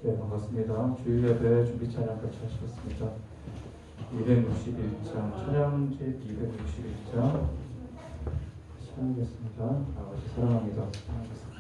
네, 반갑습니다. 주일 예배 준비 찬양 같이 하시겠습니다. 261장, 찬양집 261장 찬양하겠습니다. 아버지 사랑합니다. 찬양하겠습니다.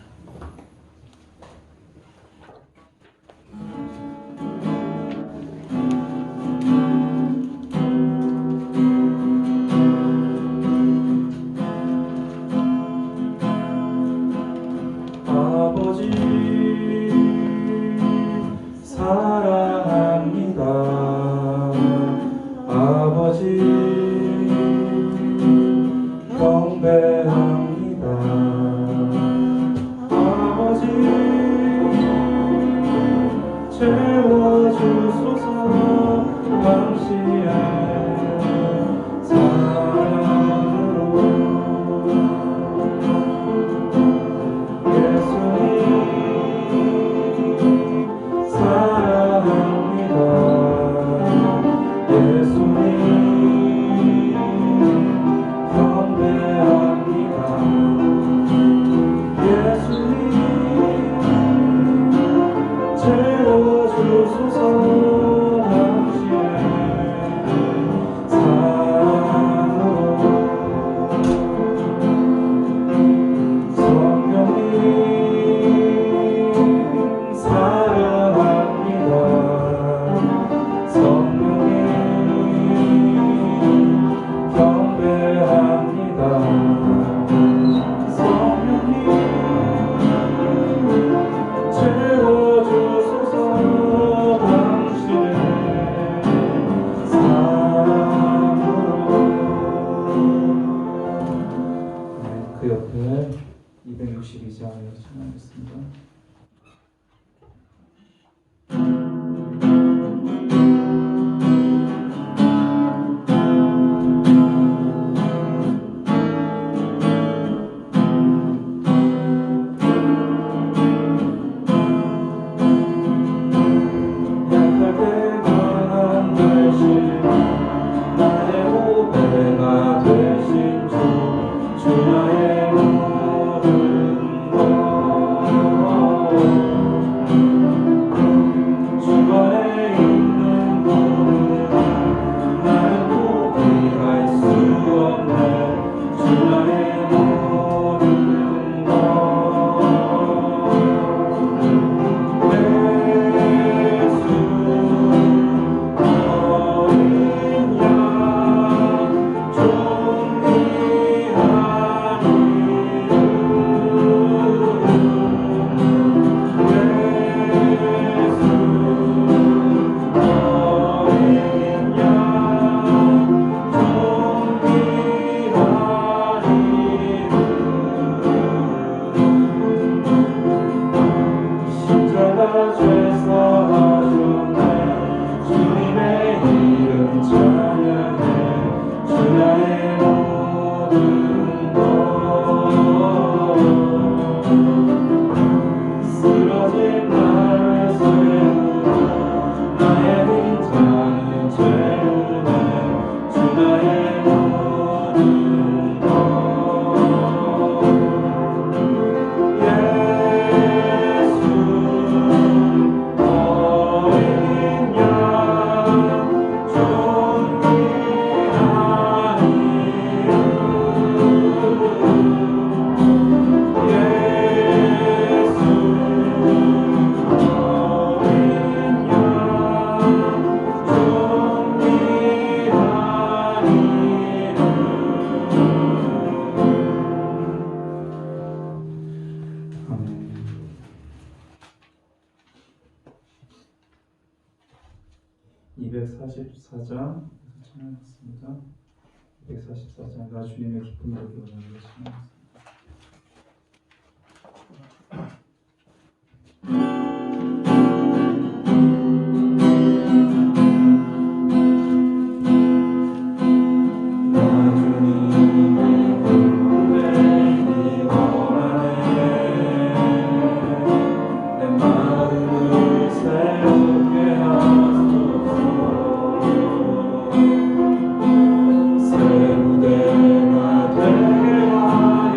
그 옆에 262장에서 찬양하겠습니다. 찬양하겠습니다. 244장 나 주님의 기쁨을 보기 원하는 찬양하겠습니다. 세무대가 되게 하여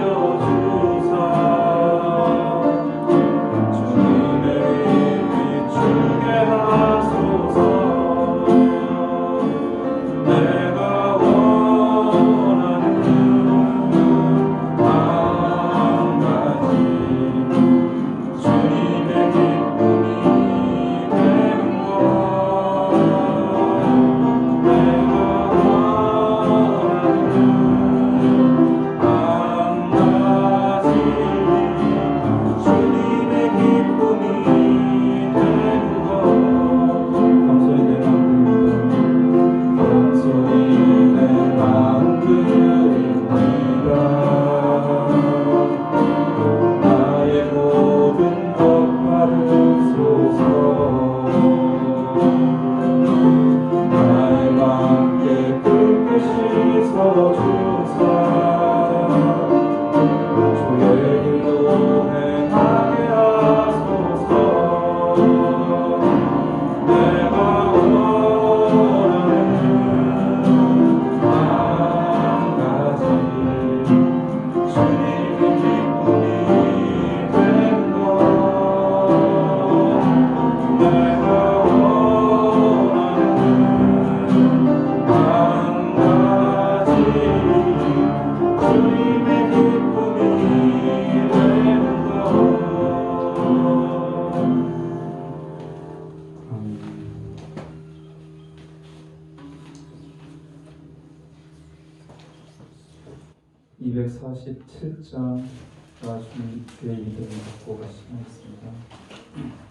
247장 나중에 주의 이름을 갖고 말씀하겠습니다. 아멘.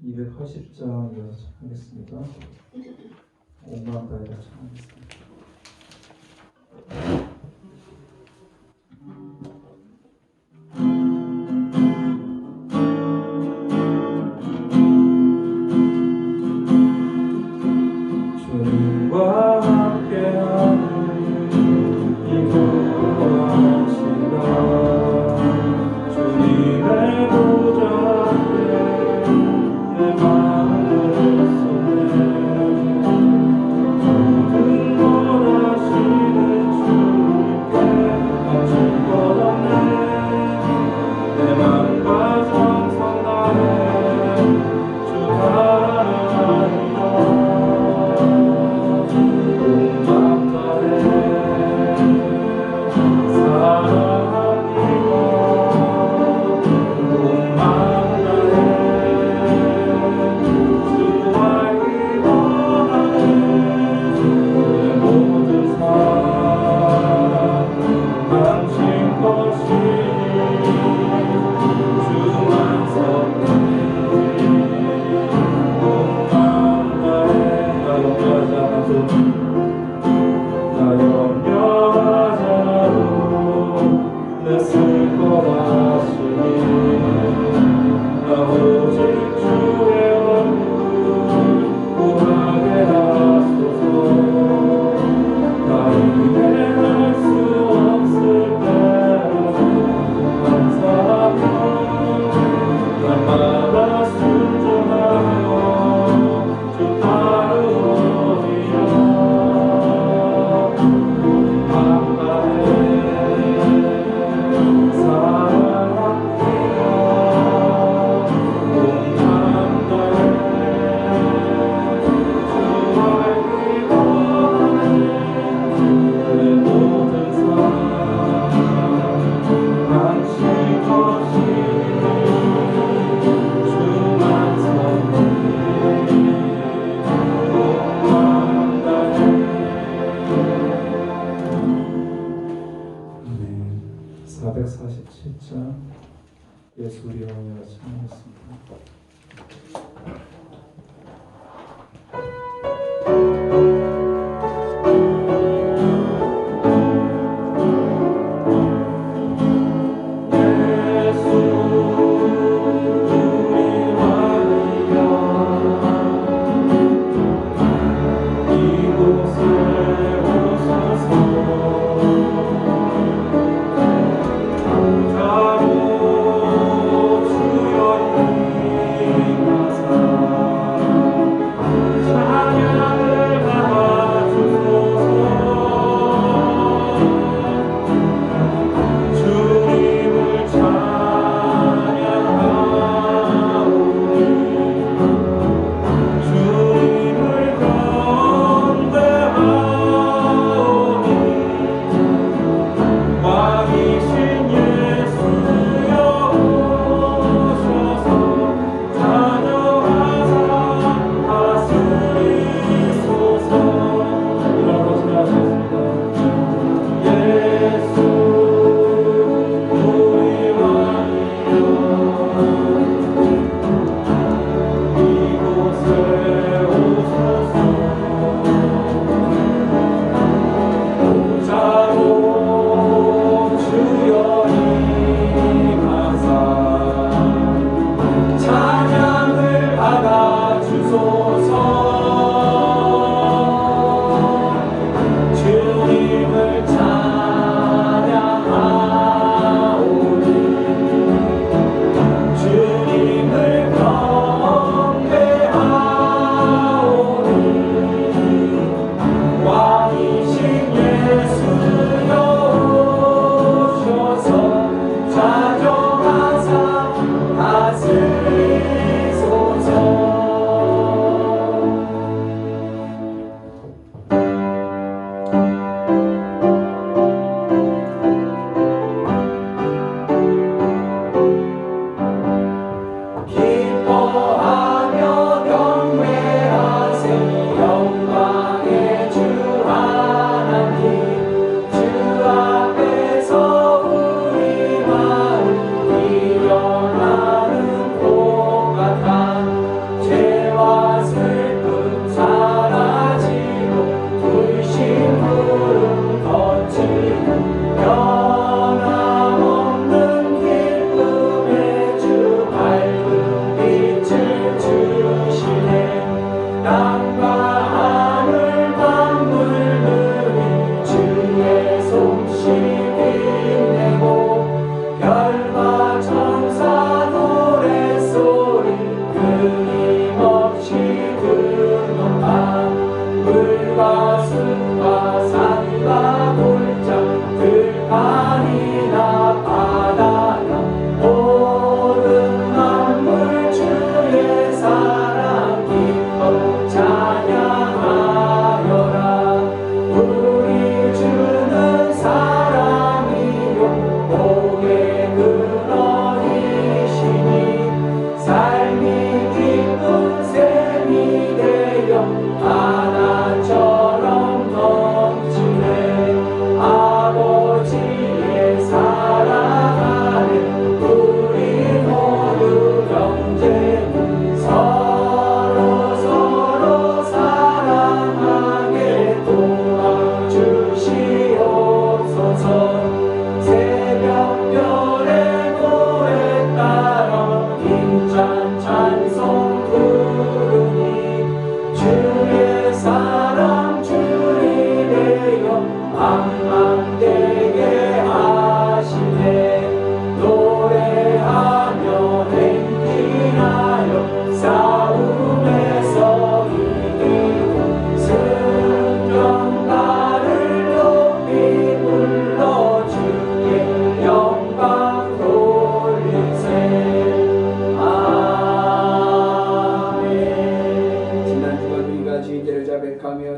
280장 이어서 하겠습니다. 오마다이라 청하겠습니다. 주님과 함께하는 이 고요한 시간 주님의 보좌 앞에 내 마음을 쏟네 모든 걸 하시는 주님께 감출 것 없네 내 맘과 정성 다해 주 따라가리라 사랑합니다. 예수 우리 영혼을 찬양했습니다.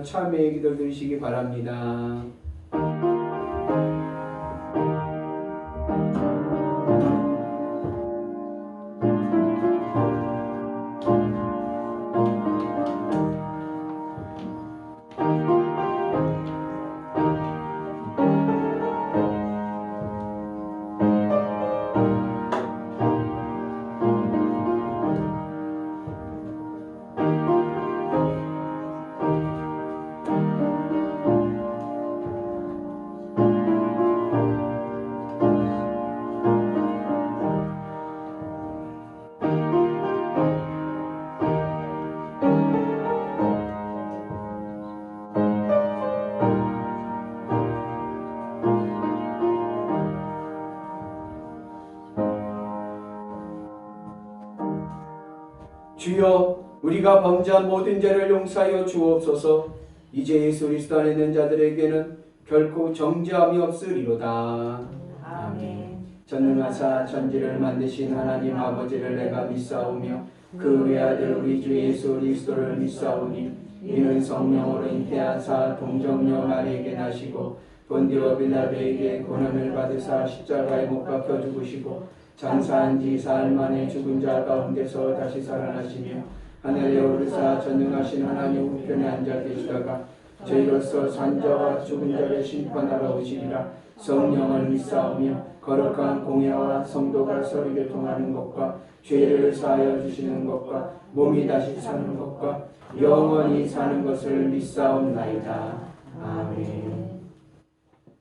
참회의 기도 드리시기 바랍니다. 주여 우리가 범죄한 모든 죄를 용서하여 주옵소서. 이제 예수 그리스도 안에 있는 자들에게는 결코 정죄함이 없으리로다. 아멘. 전능하사 천지를 만드신 하나님 아버지를 내가 믿사오며 그 외아들 우리 주 예수 그리스도를 믿사오니 이는 성령으로 잉태하사 동정녀 마리에게 나시고 본디오 빌라도에게 고난을 받으사 십자가에 못 박혀 죽으시고 장사한 지 사흘 만에 죽은 자 가운데서 다시 살아나시며 하늘에 오르사 전능하신 하나님 우편에 앉아 계시다가 저희로서 산자와 죽은 자를 심판하러 오시리라. 성령을 믿사오며 거룩한 공예와 성도가 서로 교통하는 것과 죄를 사하여 주시는 것과 몸이 다시 사는 것과 영원히 사는 것을 믿사옵나이다. 아멘.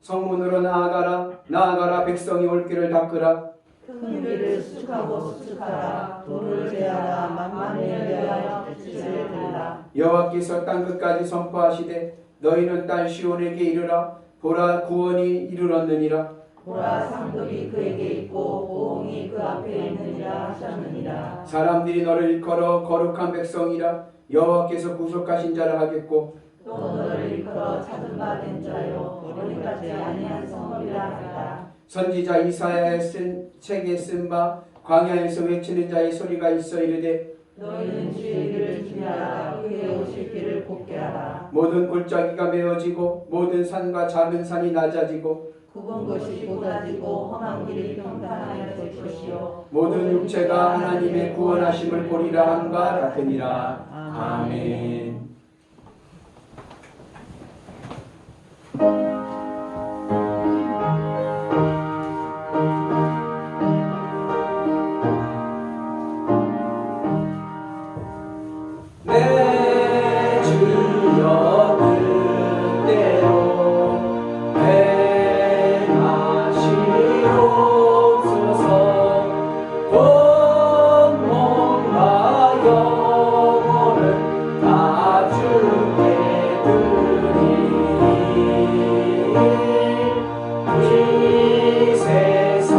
성문으로 나아가라 백성이 올 길을 닦으라. 큰 길을 수축하고 수축하라. 돌을 제하라. 만만을 위하여 빛을 들라. 여호와께서 땅끝까지 선포하시되 너희는 딸 시온에게 이르라. 보라 구원이 이르렀느니라. 보라 상급이 그에게 있고 보응이 그 앞에 있느니라 하셨느니라. 사람들이 너를 일컬어 거룩한 백성이라. 여호와께서 구속하신 자라 하겠고 또 너를 일컬어 찾은 바 된 자요 어린같이 아니한 성읍이라 하리라. 선지자 이사야의 쓴 책에 쓴 바 광야에서 외치는 자의 소리가 있어 이르되 너희는 주의 길을 준비하라. 그의 오실 길을 곱게 하라. 모든 골짜기가 메어지고 모든 산과 작은 산이 낮아지고 굽은 것이 곧아지고 험한 길이 평탄하여질 것이요 모든 육체가 하나님의 구원하심을 보리라 함과 같으니라. 아멘. 내 주여 뜻대로 행하시옵소서. 온 몸과 영혼을 다 주께 드리니 이 세상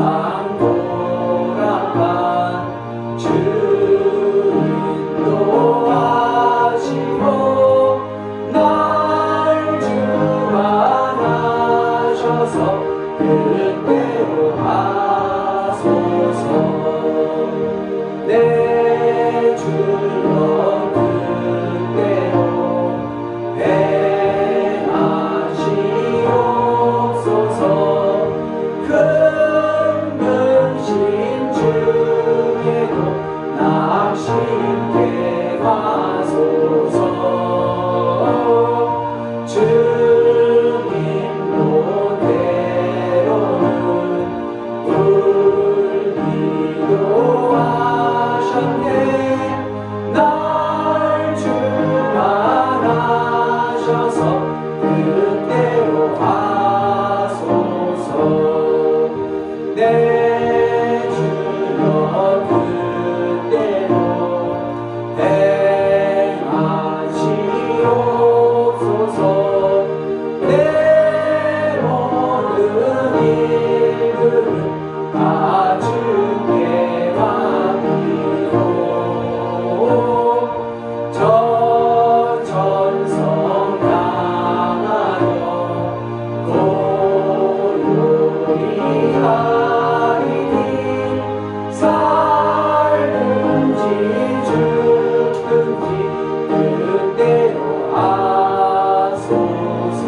돌아간 주인도 하시고 날 주관하셔서 그대로 하소서. 내 주여 그대로 행하시옵소서. 큰 근심 중에도 낙심케 하소서. 주님도 때로는 울기도 하셨네. 날 주관하셔서 그대로 하소서. 내 주여 그대로 행하시옵소서. 내 모든 일들은 다 주께 맡기고 저 천성 향하여 고요히 하리니 살든지 죽든지 그대로 하소서.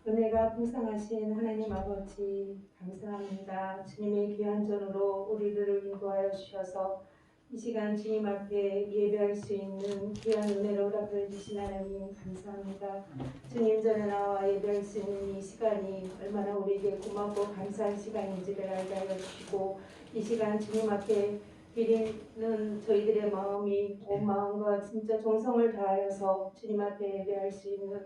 은혜가 풍성하신 하나님 아버지 감사합니다. 주님의 귀한 전으로 우리들을 인도하여 주셔서 이 시간 주님 앞에 예배할 수 있는 귀한 은혜로 허락해 주신 하나님 감사합니다. 주님 전에 나와 예배할 수 있는 이 시간이 얼마나 우리에게 고맙고 감사한 시간인지를 알게 하여 주시고 이 시간 주님 앞에 드리는 저희들의 마음이 온 마음과 진짜 정성을 다하여서 주님 앞에 예배할 수 있는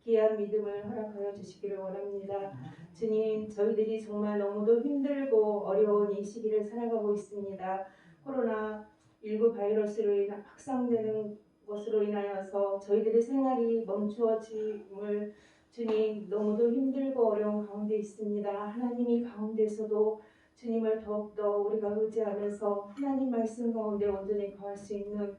귀한 믿음을 허락하여 주시기를 원합니다. 주님, 저희들이 정말 너무도 힘들고 어려운 이 시기를 살아가고 있습니다. 코로나19 바이러스로 인한 확산되는 것으로 인하여서 저희들의 생활이 멈추어짐을 주님 너무도 힘들고 어려운 가운데 있습니다. 하나님이 가운데서도 주님을 더욱더 우리가 의지하면서 하나님 말씀 가운데 온전히 거할 수 있는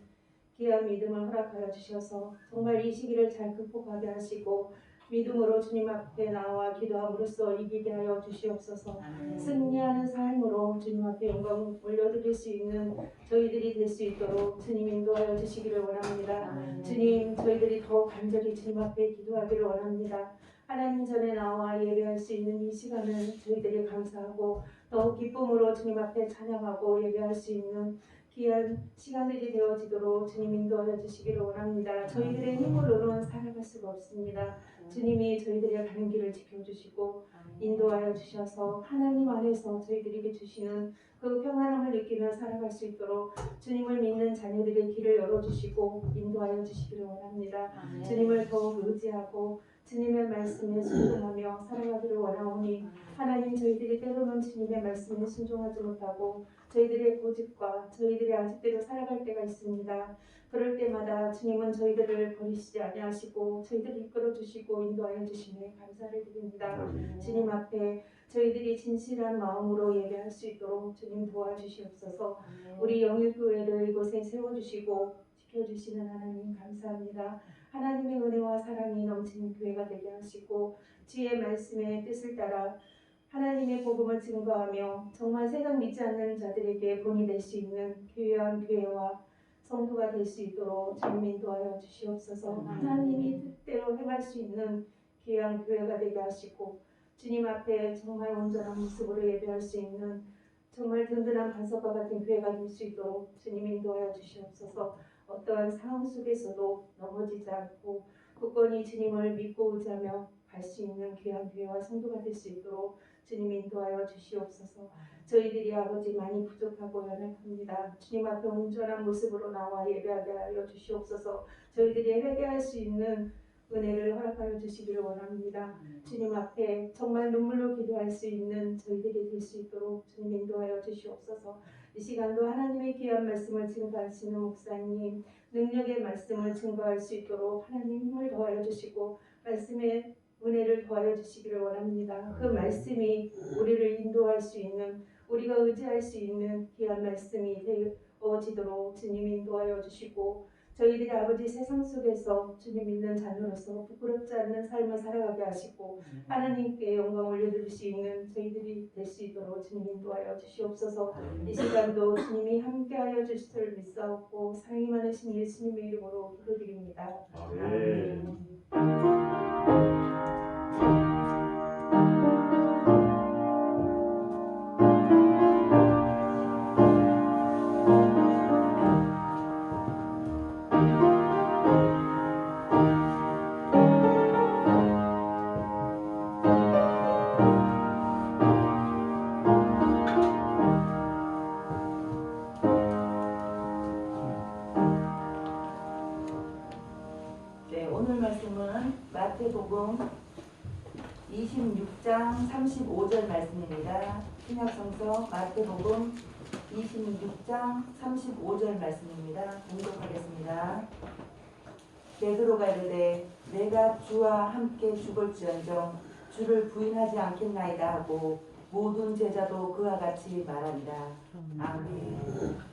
귀한 믿음을 허락하여 주셔서 정말 이 시기를 잘 극복하게 하시고 믿음으로 주님 앞에 나와 기도함으로써 이기게 하여 주시옵소서. 승리하는 삶으로 주님 앞에 영광 올려드릴 수 있는 저희들이 될 수 있도록 주님 인도하여 주시기를 원합니다. 주님, 저희들이 더 간절히 주님 앞에 기도하기를 원합니다. 하나님 전에 나와 예배할 수 있는 이 시간은 저희들이 감사하고 더욱 기쁨으로 주님 앞에 찬양하고 예배할 수 있는 귀한 시간들이 되어지도록 주님 인도하여 주시기를 원합니다. 저희들의 힘으로는 살아갈 수가 없습니다. 주님이 저희들의 가는 길을 지켜주시고 인도하여 주셔서 하나님 안에서 저희들에게 주시는 그 평안함을 느끼며 살아갈 수 있도록 주님을 믿는 자녀들의 길을 열어주시고 인도하여 주시기를 원합니다. 주님을 더욱 의지하고 주님의 말씀에 순종하며 살아가기를 원하오니 하나님, 저희들이 때로는 주님의 말씀에 순종하지 못하고 저희들의 고집과 저희들이 아직대로 살아갈 때가 있습니다. 그럴 때마다 주님은 저희들을 버리시지 아니하시고 저희들을 이끌어 주시고 인도하여 주시니 감사를 드립니다. 주님 앞에 저희들이 진실한 마음으로 예배할 수 있도록 주님 도와주시옵소서. 우리 영일교회를 이곳에 세워주시고 지켜주시는 하나님 감사합니다. 하나님의 은혜와 사랑이 넘치는 교회가 되게 하시고 주의 말씀의 뜻을 따라 하나님의 복음을 증거하며 정말 세상 믿지 않는 자들에게 본이 될 수 있는 귀한 교회와 성도가 될 수 있도록 주님 인도하여 주시옵소서. 하나님이 뜻대로 행할 수 있는 귀한 교회가 되게 하시고 주님 앞에 정말 온전한 모습으로 예배할 수 있는 정말 든든한 반석과 같은 교회가 될 수 있도록 주님 인도하여 주시옵소서. 어떠한 상황 속에서도 넘어지지 않고 굳건히 주님을 믿고 의지하며 갈 수 있는 귀한 교회와 성도가 될 수 있도록 주님 인도하여 주시옵소서. 저희들이 아버지 많이 부족하고 연약합니다. 주님 앞에 온전한 모습으로 나와 예배하게 하여 주시옵소서. 저희들이 회개할 수 있는 은혜를 허락하여 주시기를 원합니다. 주님 앞에 정말 눈물로 기도할 수 있는 저희들이 될 수 있도록 주님 인도하여 주시옵소서. 이 시간도 하나님의 귀한 말씀을 증거하시는 목사님, 능력의 말씀을 증거할 수 있도록 하나님 힘을 더하여 주시고 말씀의 은혜를 더하여 주시기를 원합니다. 그 말씀이 우리를 인도할 수 있는, 우리가 의지할 수 있는 귀한 말씀이 되어지도록 주님 인도하여 주시고 저희들이 아버지 세상 속에서 주님 믿는 자녀로서 부끄럽지 않는 삶을 살아가게 하시고 하나님께 영광 올려드릴 수 있는 저희들이 될 수 있도록 주님 인도하여 주시옵소서. 이 시간도 주님이 함께하여 주실 줄 믿사옵고 사랑이 많으신 예수님의 이름으로 기도드립니다. 아멘. 오늘 말씀은 마태복음 26장 35절 말씀입니다. 신약성서 마태복음 26장 35절 말씀입니다. 공독하겠습니다. 베드로가 이르되 내가 주와 함께 죽을지언정 주를 부인하지 않겠나이다 하고 모든 제자도 그와 같이 말하니라. 아멘.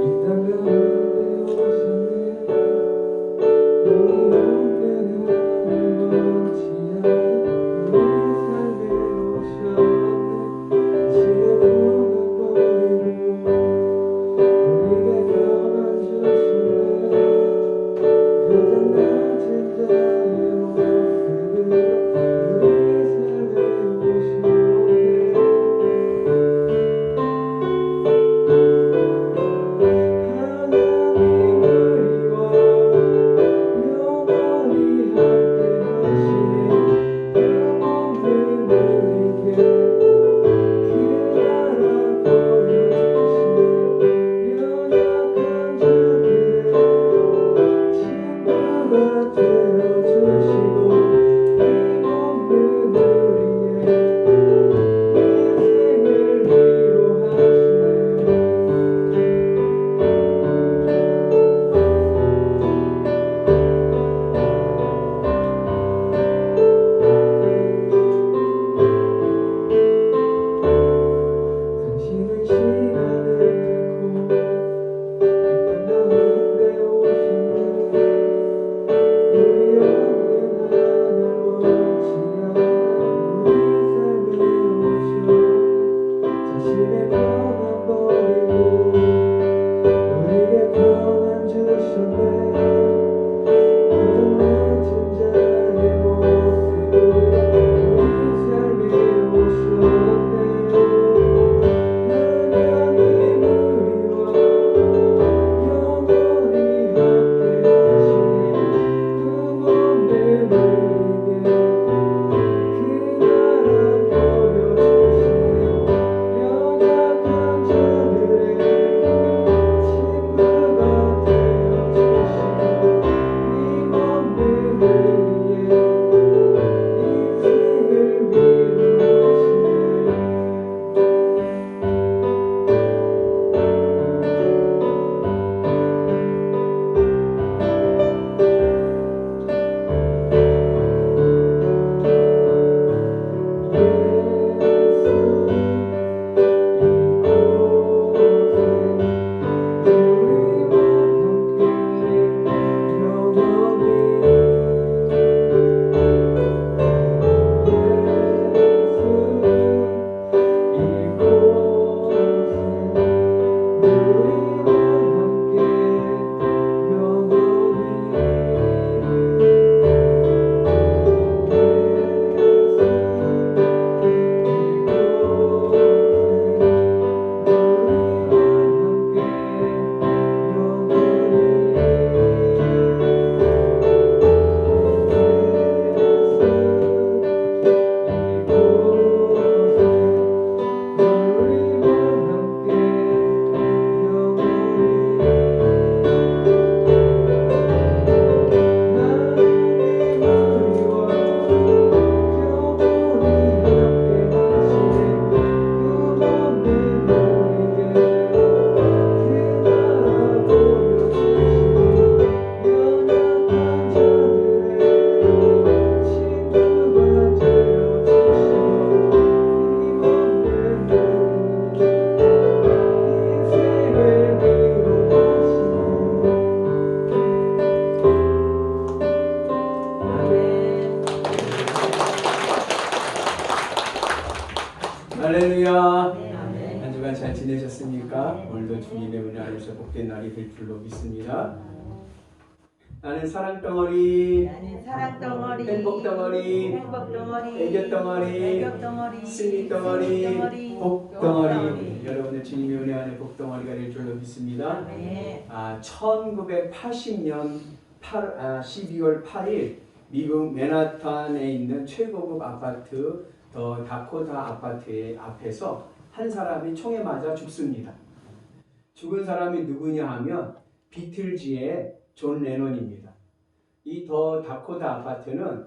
우리 삶에 오셨네. 복된 날이 될 줄로 믿습니다. 나는 사랑 덩어리, 나는 사랑 덩어리, 행복 덩어리, 행복 덩어리, 애교 덩어리, 애교 덩어리, 승리 덩어리, 복 덩어리. 덩어리. 여러분의 주님의 은혜 안에 복 덩어리가 될 줄로 믿습니다. 네. 1980년 12월 8일 미국 맨하탄에 있는 최고급 아파트 더 다코타 아파트의 앞에서 한 사람이 총에 맞아 죽습니다. 죽은 사람이 누구냐 하면 비틀즈의 존 레논입니다. 이 더 다코타 아파트는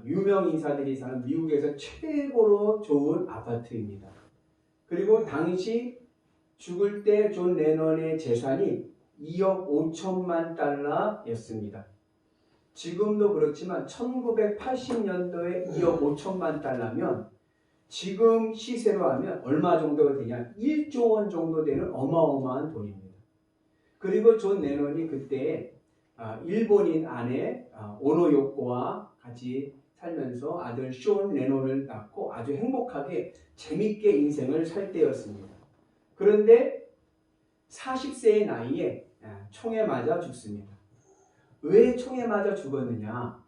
유명 인사들이 사는 미국에서 최고로 좋은 아파트입니다. 그리고 당시 죽을 때 존 레논의 재산이 2억 5천만 달러였습니다. 지금도 그렇지만 1980년도에 2억 5천만 달러면 지금 시세로 하면 얼마 정도가 되냐? 1조 원 정도 되는 어마어마한 돈입니다. 그리고 존 레논이 그때 일본인 아내 오노요코와 같이 살면서 아들 쇼 레논을 낳고 아주 행복하게 재밌게 인생을 살 때였습니다. 그런데 40세의 나이에 총에 맞아 죽습니다. 왜 총에 맞아 죽었느냐?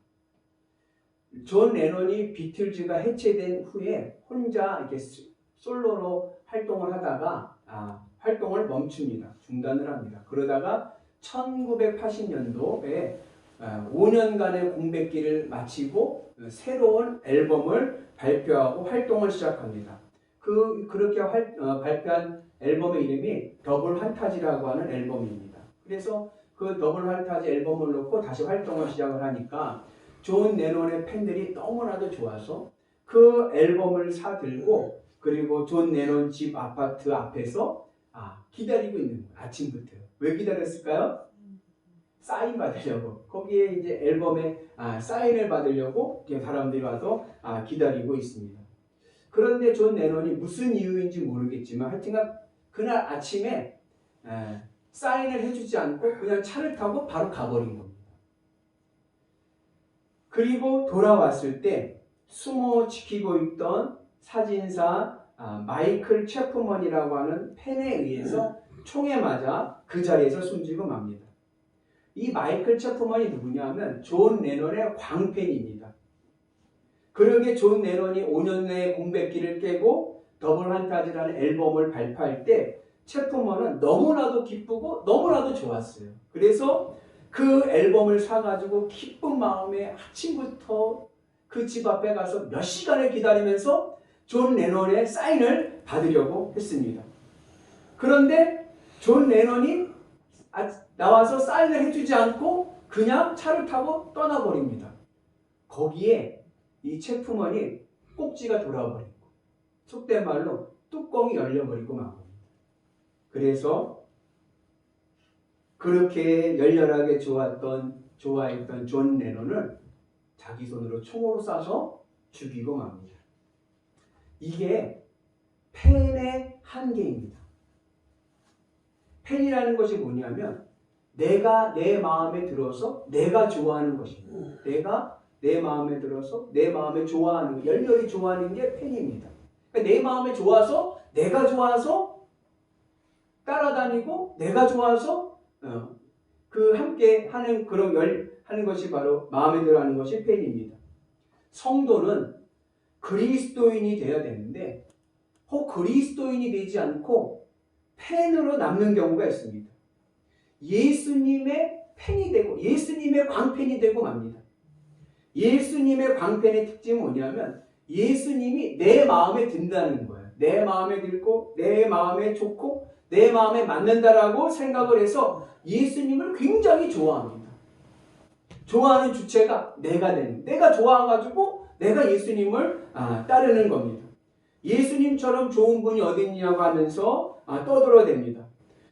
존 레논이 비틀즈가 해체된 후에 혼자 이렇게 솔로로 활동을 하다가 활동을 멈춥니다. 중단을 합니다. 그러다가 1980년도에 5년간의 공백기를 마치고 새로운 앨범을 발표하고 활동을 시작합니다. 그렇게 발표한 앨범의 이름이 더블 환타지라고 하는 앨범입니다. 그래서 그 더블 환타지 앨범을 놓고 다시 활동을 시작을 하니까 존 레논의 팬들이 너무나도 좋아서 그 앨범을 사들고 그리고 존 레논 집 아파트 앞에서 기다리고 있는 거예요. 아침부터. 왜 기다렸을까요? 사인 받으려고. 거기에 이제 앨범에 사인을 받으려고 사람들이 와서 기다리고 있습니다. 그런데 존 레논이 무슨 이유인지 모르겠지만 하여튼간 그날 아침에 사인을 해주지 않고 그냥 차를 타고 바로 가버린 겁니다. 그리고 돌아왔을 때 숨어 지키고 있던 사진사 마이클 채프먼이라고 하는 팬에 의해서 총에 맞아 그 자리에서 숨지고 맙니다. 이 마이클 채프먼이 누구냐 하면 존 레논의 광팬입니다. 그러게 존 레논이 5년 내에 공백기를 깨고 더블 환타지라는 앨범을 발표할 때 채프먼은 너무나도 기쁘고 너무나도 좋았어요. 그래서 그 앨범을 사가지고 기쁜 마음에 아침부터 그 집 앞에 가서 몇 시간을 기다리면서 존 레논의 사인을 받으려고 했습니다. 그런데 존 레논이 나와서 사인을 해주지 않고 그냥 차를 타고 떠나버립니다. 거기에 이 채프먼이 꼭지가 돌아버리고 속된 말로 뚜껑이 열려버리고 만 겁니다. 그래서 그렇게 열렬하게 좋아했던 존 레논을 자기 손으로 총으로 쏴서 죽이고 맙니다. 이게 팬의 한계입니다. 팬이라는 것이 뭐냐면 내가 내 마음에 들어서 내가 좋아하는 것입니다. 내가 내 마음에 들어서 내 마음에 좋아하는 열렬히 좋아하는 게 팬입니다. 그러니까 내 마음에 좋아서 내가 좋아서 따라다니고 내가 좋아서 그 함께 하는 하는 것이 바로 마음에 들어하는 것이 팬입니다. 성도는 그리스도인이 되어야 되는데 혹 그리스도인이 되지 않고 팬으로 남는 경우가 있습니다. 예수님의 팬이 되고 예수님의 광팬이 되고 맙니다. 예수님의 광팬의 특징은 뭐냐면 예수님이 내 마음에 든다는 거예요. 내 마음에 들고 내 마음에 좋고 내 마음에 맞는다라고 생각을 해서 예수님을 굉장히 좋아합니다. 좋아하는 주체가 내가 되는, 내가 좋아가지고 내가 예수님을 따르는 겁니다. 예수님처럼 좋은 분이 어디 있냐고 하면서 떠들어댑니다.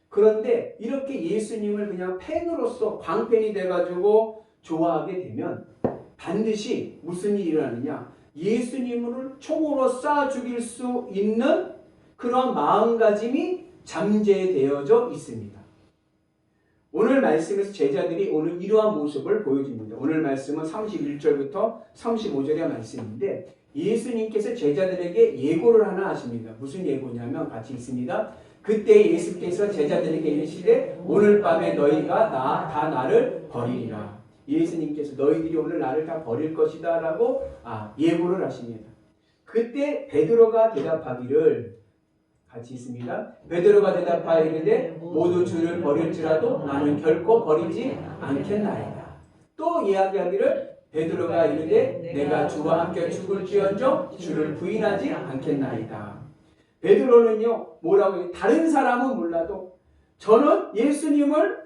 그런데 이렇게 예수님을 그냥 팬으로서 광팬이 돼가지고 좋아하게 되면 반드시 무슨 일이 일어나느냐? 예수님을 총으로 쏴 죽일 수 있는 그런 마음가짐이 잠재되어져 있습니다. 오늘 말씀에서 제자들이 오늘 이러한 모습을 보여줍니다. 오늘 말씀은 31절부터 35절의 말씀인데 예수님께서 제자들에게 예고를 하나 하십니다. 무슨 예고냐면 같이 있습니다. 그때 예수께서 제자들에게 이르시되 오늘 밤에 너희가 다 나를 버리리라. 예수님께서 너희들이 오늘 나를 다 버릴 것이다 라고 예고를 하십니다. 그때 베드로가 대답하기를, 같이 있습니다. 베드로가 대답하이르되 모두 주를 버릴지라도 나는 결코 버리지 않겠나이다. 또 이야기하기를 베드로가 이르되 내가 주와 함께 죽을지언정 주를 부인하지 않겠나이다. 베드로는요 뭐라고 해요? 다른 사람은 몰라도 저는 예수님을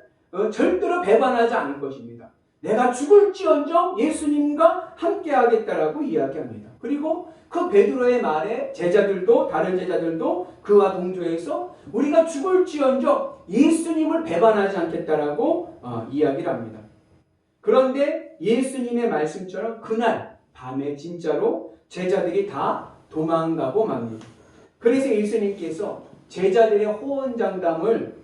절대로 배반하지 않을 것입니다. 내가 죽을지언정 예수님과 함께 하겠다라고 이야기합니다. 그리고 그 베드로의 말에 제자들도, 다른 제자들도 그와 동조해서 우리가 죽을지언정 예수님을 배반하지 않겠다라고 이야기를 합니다. 그런데 예수님의 말씀처럼 그날 밤에 진짜로 제자들이 다 도망가고 맙니다. 그래서 예수님께서 제자들의 호언장담을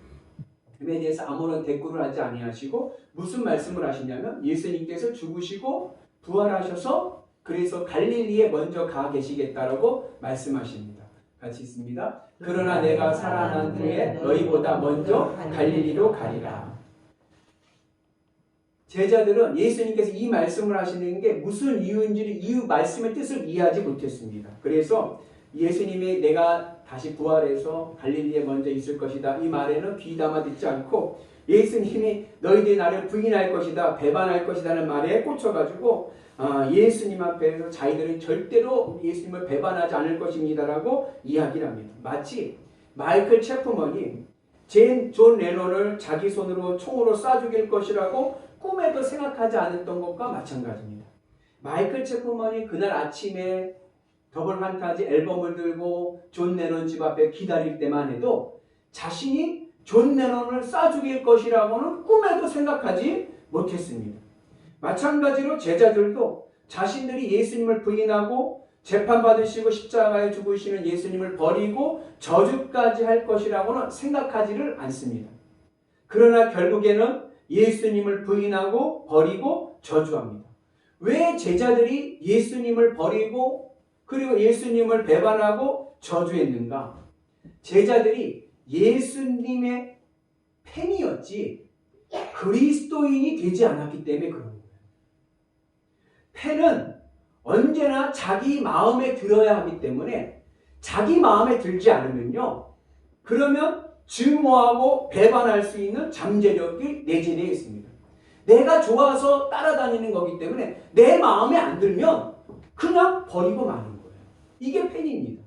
에 대해서 아무런 대꾸를 하지 아니하시고 무슨 말씀을 하시냐면 예수님께서 죽으시고 부활하셔서 그래서 갈릴리에 먼저 가 계시겠다라고 말씀하십니다. 같이 있습니다. 그러나 내가 살아난 후에 너희보다 먼저 갈릴리로 가리라. 제자들은 예수님께서 이 말씀을 하시는 게 무슨 이유인지를 말씀의 뜻을 이해하지 못했습니다. 그래서 예수님이 내가 다시 부활해서 갈릴리에 먼저 있을 것이다 이 말에는 귀담아 듣지 않고 예수님이 너희들이 나를 부인할 것이다, 배반할 것이다는 말에 꽂혀가지고 예수님 앞에서 자기들은 절대로 예수님을 배반하지 않을 것입니다라고 이야기를 합니다. 마치 마이클 체프먼이 존 레논을 자기 손으로 총으로 쏴 죽일 것이라고 꿈에도 생각하지 않았던 것과 마찬가지입니다. 마이클 체프먼이 그날 아침에 더블 판타지 앨범을 들고 존 레논 집 앞에 기다릴 때만 해도 자신이 존 레논을 쏴 죽일 것이라고는 꿈에도 생각하지 못했습니다. 마찬가지로 제자들도 자신들이 예수님을 부인하고 재판받으시고 십자가에 죽으시는 예수님을 버리고 저주까지 할 것이라고는 생각하지를 않습니다. 그러나 결국에는 예수님을 부인하고 버리고 저주합니다. 왜 제자들이 예수님을 버리고 그리고 예수님을 배반하고 저주했는가? 제자들이 예수님의 팬이었지 그리스도인이 되지 않았기 때문에 그런 거예요. 팬은 언제나 자기 마음에 들어야 하기 때문에 자기 마음에 들지 않으면요. 그러면 증오하고 배반할 수 있는 잠재력이 내재되어 있습니다. 내가 좋아서 따라다니는 거기 때문에 내 마음에 안 들면 그냥 버리고 마는 거예요. 이게 팬입니다.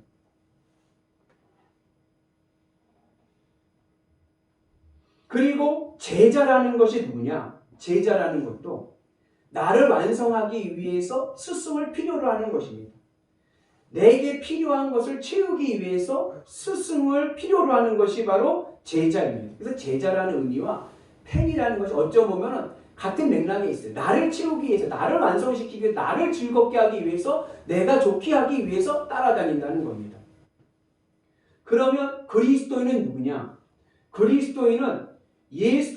그리고 제자라는 것이 누구냐? 제자라는 것도 나를 완성하기 위해서 스승을 필요로 하는 것입니다. 내게 필요한 것을 채우기 위해서 스승을 필요로 하는 것이 바로 제자입니다. 그래서 제자라는 의미와 팬이라는 것이 어쩌면 같은 맥락에 있어요. 나를 채우기 위해서, 나를 완성시키기 위해서, 나를 즐겁게 하기 위해서, 내가 좋게 하기 위해서 따라다닌다는 겁니다. 그러면 그리스도인은 누구냐? 그리스도인은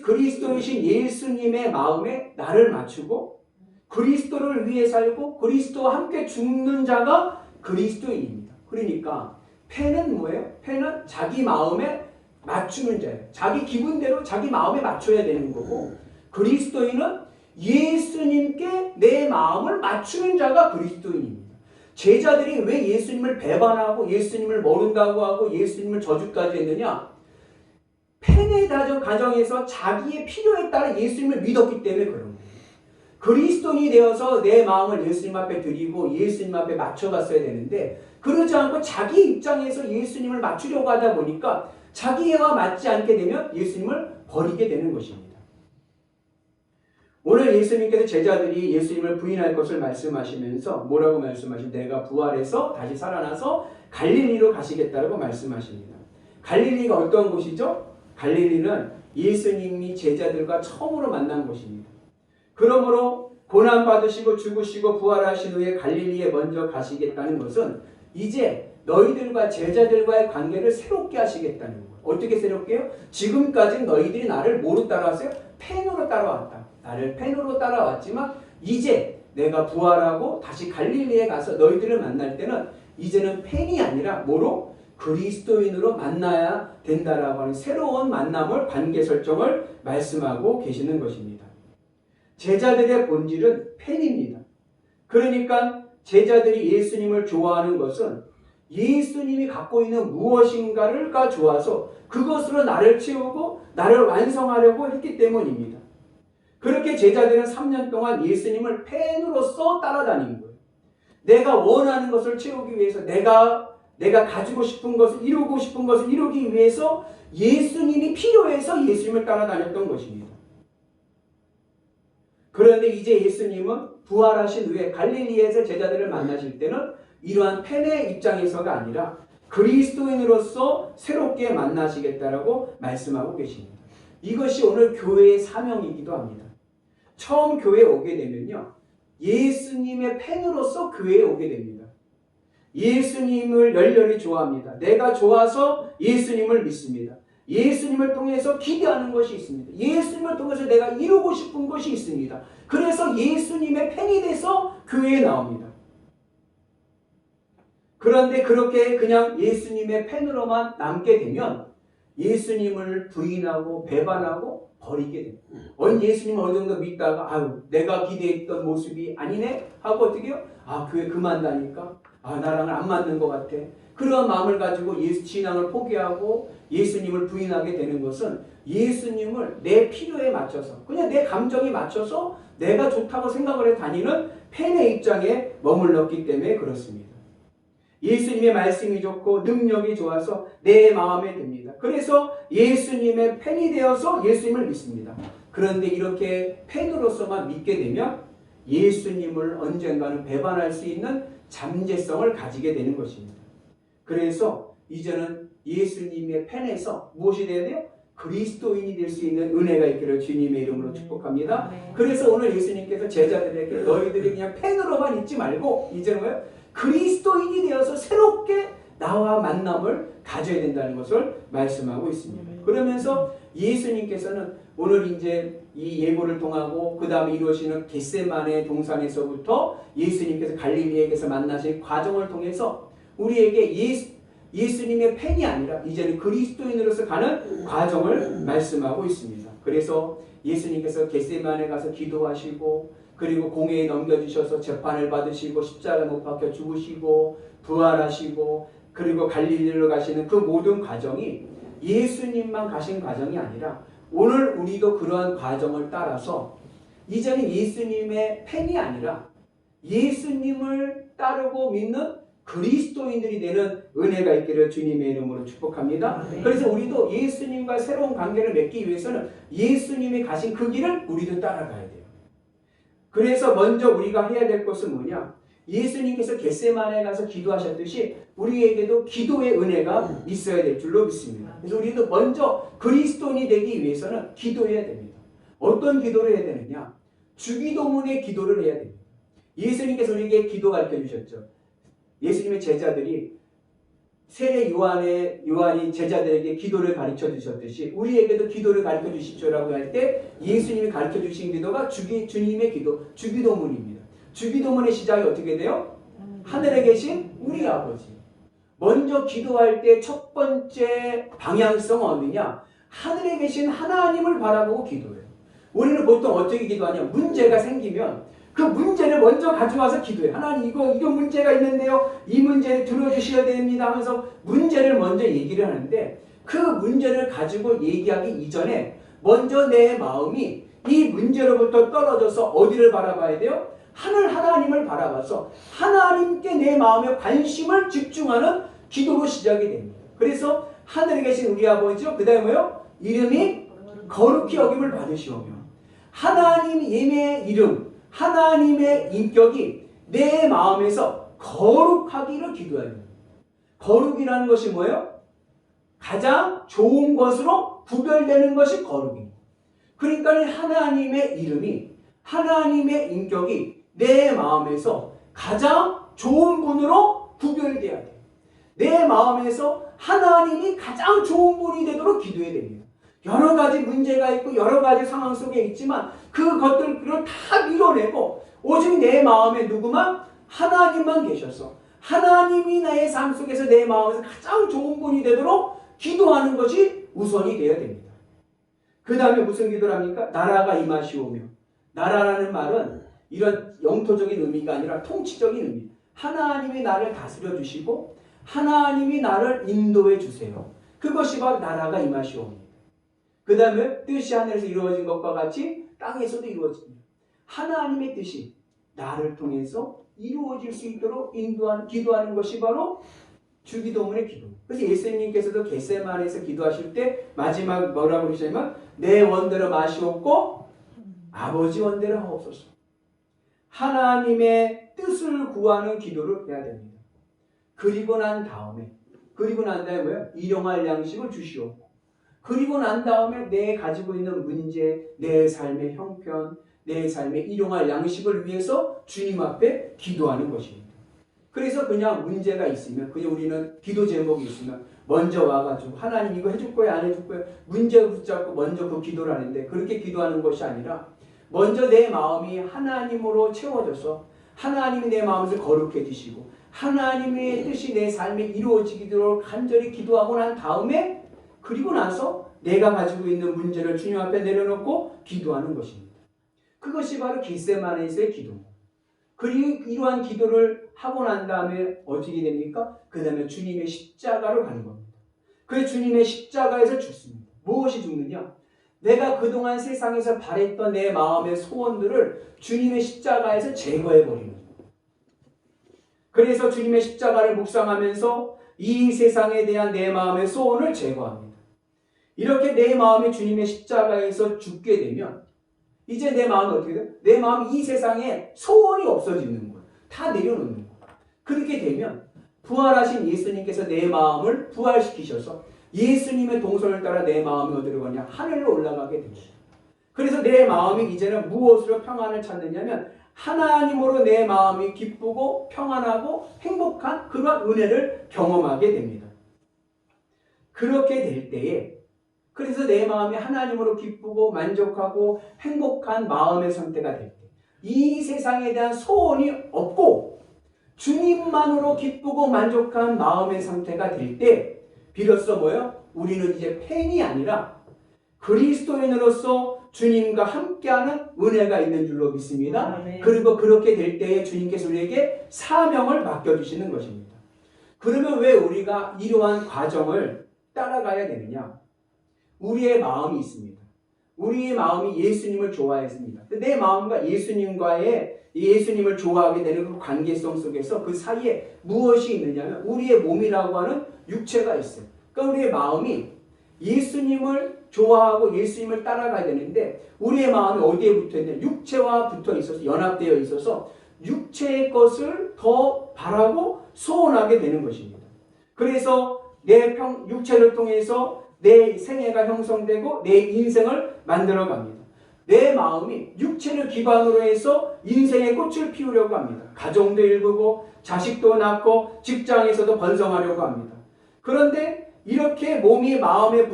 그리스도이신 예수님의 마음에 나를 맞추고 그리스도를 위해 살고 그리스도와 함께 죽는 자가 그리스도인입니다. 그러니까 팬은 뭐예요? 팬은 자기 마음에 맞추는 자예요. 자기 기분대로 자기 마음에 맞춰야 되는 거고 그리스도인은 예수님께 내 마음을 맞추는 자가 그리스도인입니다. 제자들이 왜 예수님을 배반하고 예수님을 모른다고 하고 예수님을 저주까지 했느냐? 팬의 가정에서 자기의 필요에 따라 예수님을 믿었기 때문에 그런 거예요. 그리스도인이 되어서 내 마음을 예수님 앞에 드리고 예수님 앞에 맞춰갔어야 되는데 그러지 않고 자기 입장에서 예수님을 맞추려고 하다 보니까 자기와 맞지 않게 되면 예수님을 버리게 되는 것입니다. 오늘 예수님께서 제자들이 예수님을 부인할 것을 말씀하시면서 뭐라고 말씀하십니까? 내가 부활해서 다시 살아나서 갈릴리로 가시겠다라고 말씀하십니다. 갈릴리가 어떤 곳이죠? 갈릴리는 예수님이 제자들과 처음으로 만난 곳입니다. 그러므로 고난받으시고 죽으시고 부활하신 후에 갈릴리에 먼저 가시겠다는 것은 이제 너희들과 제자들과의 관계를 새롭게 하시겠다는 거예요. 어떻게 새롭게요? 지금까지 너희들이 나를 뭐로 따라왔어요? 팬으로 따라왔다. 나를 팬으로 따라왔지만 이제 내가 부활하고 다시 갈릴리에 가서 너희들을 만날 때는 이제는 팬이 아니라 뭐로? 그리스도인으로 만나야 된다라고 하는 새로운 만남을 관계 설정을 말씀하고 계시는 것입니다. 제자들의 본질은 팬입니다. 그러니까 제자들이 예수님을 좋아하는 것은 예수님이 갖고 있는 무엇인가가 좋아서 그것으로 나를 채우고 나를 완성하려고 했기 때문입니다. 그렇게 제자들은 3년 동안 예수님을 팬으로서 따라다닌 거예요. 내가 원하는 것을 채우기 위해서 내가 가지고 싶은 것을 이루고 싶은 것을 이루기 위해서 예수님이 필요해서 예수님을 따라다녔던 것입니다. 그런데 이제 예수님은 부활하신 후에 갈릴리에서 제자들을 만나실 때는 이러한 팬의 입장에서가 아니라 그리스도인으로서 새롭게 만나시겠다라고 말씀하고 계십니다. 이것이 오늘 교회의 사명이기도 합니다. 처음 교회에 오게 되면요, 예수님의 팬으로서 교회에 오게 됩니다. 예수님을 열렬히 좋아합니다. 내가 좋아서 예수님을 믿습니다. 예수님을 통해서 기대하는 것이 있습니다. 예수님을 통해서 내가 이루고 싶은 것이 있습니다. 그래서 예수님의 팬이 돼서 교회에 나옵니다. 그런데 그렇게 그냥 예수님의 팬으로만 남게 되면 예수님을 부인하고 배반하고 버리게 됩니다. 예수님을 어느 정도 믿다가 내가 기대했던 모습이 아니네 하고 어떻게 해요? 교회 그만 다니까 나랑은 안 맞는 것 같아. 그런 마음을 가지고 신앙을 포기하고 예수님을 부인하게 되는 것은 예수님을 내 필요에 맞춰서 그냥 내 감정에 맞춰서 내가 좋다고 생각을 해 다니는 팬의 입장에 머물렀기 때문에 그렇습니다. 예수님의 말씀이 좋고 능력이 좋아서 내 마음에 듭니다. 그래서 예수님의 팬이 되어서 예수님을 믿습니다. 그런데 이렇게 팬으로서만 믿게 되면 예수님을 언젠가는 배반할 수 있는 잠재성을 가지게 되는 것입니다. 그래서 이제는 예수님의 팬에서 무엇이 되어야 돼요? 그리스도인이 될 수 있는 은혜가 있기를 주님의 이름으로 축복합니다. 그래서 오늘 예수님께서 제자들에게 너희들이 그냥 팬으로만 있지 말고 이제는 뭐예요? 그리스도인이 되어서 새롭게 나와 만남을 가져야 된다는 것을 말씀하고 있습니다. 그러면서 예수님께서는 오늘 이제 이 예고를 통하고 그 다음에 이루어지는 겟세마네 동산에서부터 예수님께서 갈릴리에게서 만나신 과정을 통해서 우리에게 예수님의 팬이 아니라 이제는 그리스도인으로서 가는 과정을 말씀하고 있습니다. 그래서 예수님께서 겟세마네 가서 기도하시고 그리고 공회에 넘겨주셔서 재판을 받으시고 십자가 못 박혀 죽으시고 부활하시고 그리고 갈릴리로 가시는 그 모든 과정이 예수님만 가신 과정이 아니라 오늘 우리도 그러한 과정을 따라서 이제는 예수님의 팬이 아니라 예수님을 따르고 믿는 그리스도인들이 되는 은혜가 있기를 주님의 이름으로 축복합니다. 그래서 우리도 예수님과 새로운 관계를 맺기 위해서는 예수님이 가신 그 길을 우리도 따라가야 돼요. 그래서 먼저 우리가 해야 될 것은 뭐냐? 예수님께서 겟세마네에 가서 기도하셨듯이 우리에게도 기도의 은혜가 있어야 될 줄로 믿습니다. 그래서 우리도 먼저 그리스도인이 되기 위해서는 기도해야 됩니다. 어떤 기도를 해야 되느냐? 주기도문의 기도를 해야 됩니다. 예수님께서 우리에게 기도 가르쳐 주셨죠. 예수님의 제자들이 세례 요한이 제자들에게 기도를 가르쳐 주셨듯이 우리에게도 기도를 가르쳐 주십시오라고 할 때 예수님이 가르쳐 주신 기도가 주님의 기도, 주기도문입니다. 주기도문의 시작이 어떻게 돼요? 하늘에 계신 우리 아버지. 먼저 기도할 때 첫 번째 방향성은 어디냐? 하늘에 계신 하나님을 바라보고 기도해요. 우리는 보통 어떻게 기도하냐? 문제가 생기면 그 문제를 먼저 가져와서 기도해요. 하나님 이거 문제가 있는데요. 이 문제를 들어주셔야 됩니다 하면서 문제를 먼저 얘기를 하는데 그 문제를 가지고 얘기하기 이전에 먼저 내 마음이 이 문제로부터 떨어져서 어디를 바라봐야 돼요? 하나님을 바라봐서 하나님께 내 마음의 관심을 집중하는 기도로 시작이 됩니다. 그래서 하늘에 계신 우리 아버지요. 그 다음에 뭐요? 이름이 거룩히 여김을 받으시오며 하나님의 이름 하나님의 인격이 내 마음에서 거룩하기를 기도해야 됩니다. 거룩이라는 것이 뭐예요? 가장 좋은 것으로 구별되는 것이 거룩입니다. 그러니까 하나님의 이름이 하나님의 인격이 내 마음에서 가장 좋은 분으로 구별되어야 돼요. 내 마음에서 하나님이 가장 좋은 분이 되도록 기도해야 됩니다. 여러 가지 문제가 있고 여러 가지 상황 속에 있지만 그것들을 다 밀어내고 오직 내 마음에 누구만? 하나님만 계셔서 하나님이 나의 삶 속에서 내 마음에서 가장 좋은 분이 되도록 기도하는 것이 우선이 되어야 됩니다. 그 다음에 무슨 기도를 합니까? 나라가 임하시오며. 나라라는 말은 이런 영토적인 의미가 아니라 통치적인 의미. 하나님이 나를 다스려 주시고 하나님이 나를 인도해 주세요. 그것이 바로 나라가 임하시옵니다. 그 다음에 뜻이 하늘에서 이루어진 것과 같이 땅에서도 이루어집니다. 하나님의 뜻이 나를 통해서 이루어질 수 있도록 기도하는 것이 바로 주기도문의 기도. 그래서 예수님께서도 겟세마네에서 기도하실 때 마지막 뭐라고 그러시냐면 내 원대로 마시옵고 아버지 원대로 하옵소서. 하나님의 뜻을 구하는 기도를 해야 됩니다. 그리고 난 다음에 뭐예요? 일용할 양식을 주시옵고 그리고 난 다음에 내 가지고 있는 문제, 내 삶의 형편, 내 삶의 일용할 양식을 위해서 주님 앞에 기도하는 것입니다. 그래서 그냥 문제가 있으면 그냥 우리는 기도 제목이 있으면 먼저 와가지고 하나님 이거 해줄 거야 안 해줄 거야 문제 붙잡고 먼저 그 기도를 하는데 그렇게 기도하는 것이 아니라 먼저 내 마음이 하나님으로 채워져서 하나님이 내 마음을 거룩해 주시고 하나님의 뜻이 내 삶에 이루어지도록 간절히 기도하고 난 다음에 그리고 나서 내가 가지고 있는 문제를 주님 앞에 내려놓고 기도하는 것입니다. 그것이 바로 겟세마네에서의 기도. 그리고 이러한 기도를 하고 난 다음에 어떻게 됩니까? 그 다음에 주님의 십자가로 가는 겁니다. 그 주님의 십자가에서 죽습니다. 무엇이 죽느냐? 내가 그동안 세상에서 바랬던 내 마음의 소원들을 주님의 십자가에서 제거해버리는 거예요. 그래서 주님의 십자가를 묵상하면서 이 세상에 대한 내 마음의 소원을 제거합니다. 이렇게 내 마음이 주님의 십자가에서 죽게 되면 이제 내 마음은 어떻게 돼요? 내 마음이 이 세상에 소원이 없어지는 거예요. 다 내려놓는 거예요. 그렇게 되면 부활하신 예수님께서 내 마음을 부활시키셔서 예수님의 동선을 따라 내 마음이 어디로 가냐? 하늘로 올라가게 됩니다. 그래서 내 마음이 이제는 무엇으로 평안을 찾느냐면 하나님으로 내 마음이 기쁘고 평안하고 행복한 그런 은혜를 경험하게 됩니다. 그렇게 될 때에 그래서 내 마음이 하나님으로 기쁘고 만족하고 행복한 마음의 상태가 될 때 이 세상에 대한 소원이 없고 주님만으로 기쁘고 만족한 마음의 상태가 될 때 비로소 뭐예요? 우리는 이제 팬이 아니라 그리스도인으로서 주님과 함께하는 은혜가 있는 줄로 믿습니다. 아멘. 그리고 그렇게 될 때에 주님께서 우리에게 사명을 맡겨주시는 것입니다. 그러면 왜 우리가 이러한 과정을 따라가야 되느냐? 우리의 마음이 있습니다. 우리의 마음이 예수님을 좋아했습니다. 내 마음과 예수님을 좋아하게 되는 그 관계성 속에서 그 사이에 무엇이 있느냐면 우리의 몸이라고 하는 육체가 있어요. 그러니까 우리의 마음이 예수님을 좋아하고 예수님을 따라가야 되는데 우리의 마음이 어디에 붙어 있냐? 육체와 붙어 있어서 연합되어 있어서 육체의 것을 더 바라고 소원하게 되는 것입니다. 그래서 내 육체를 통해서 내 생애가 형성되고 내 인생을 만들어갑니다. 내 마음이 육체를 기반으로 해서 인생의 꽃을 피우려고 합니다. 가정도 일구고 자식도 낳고 직장에서도 번성하려고 합니다. 그런데 이렇게 마음이 몸에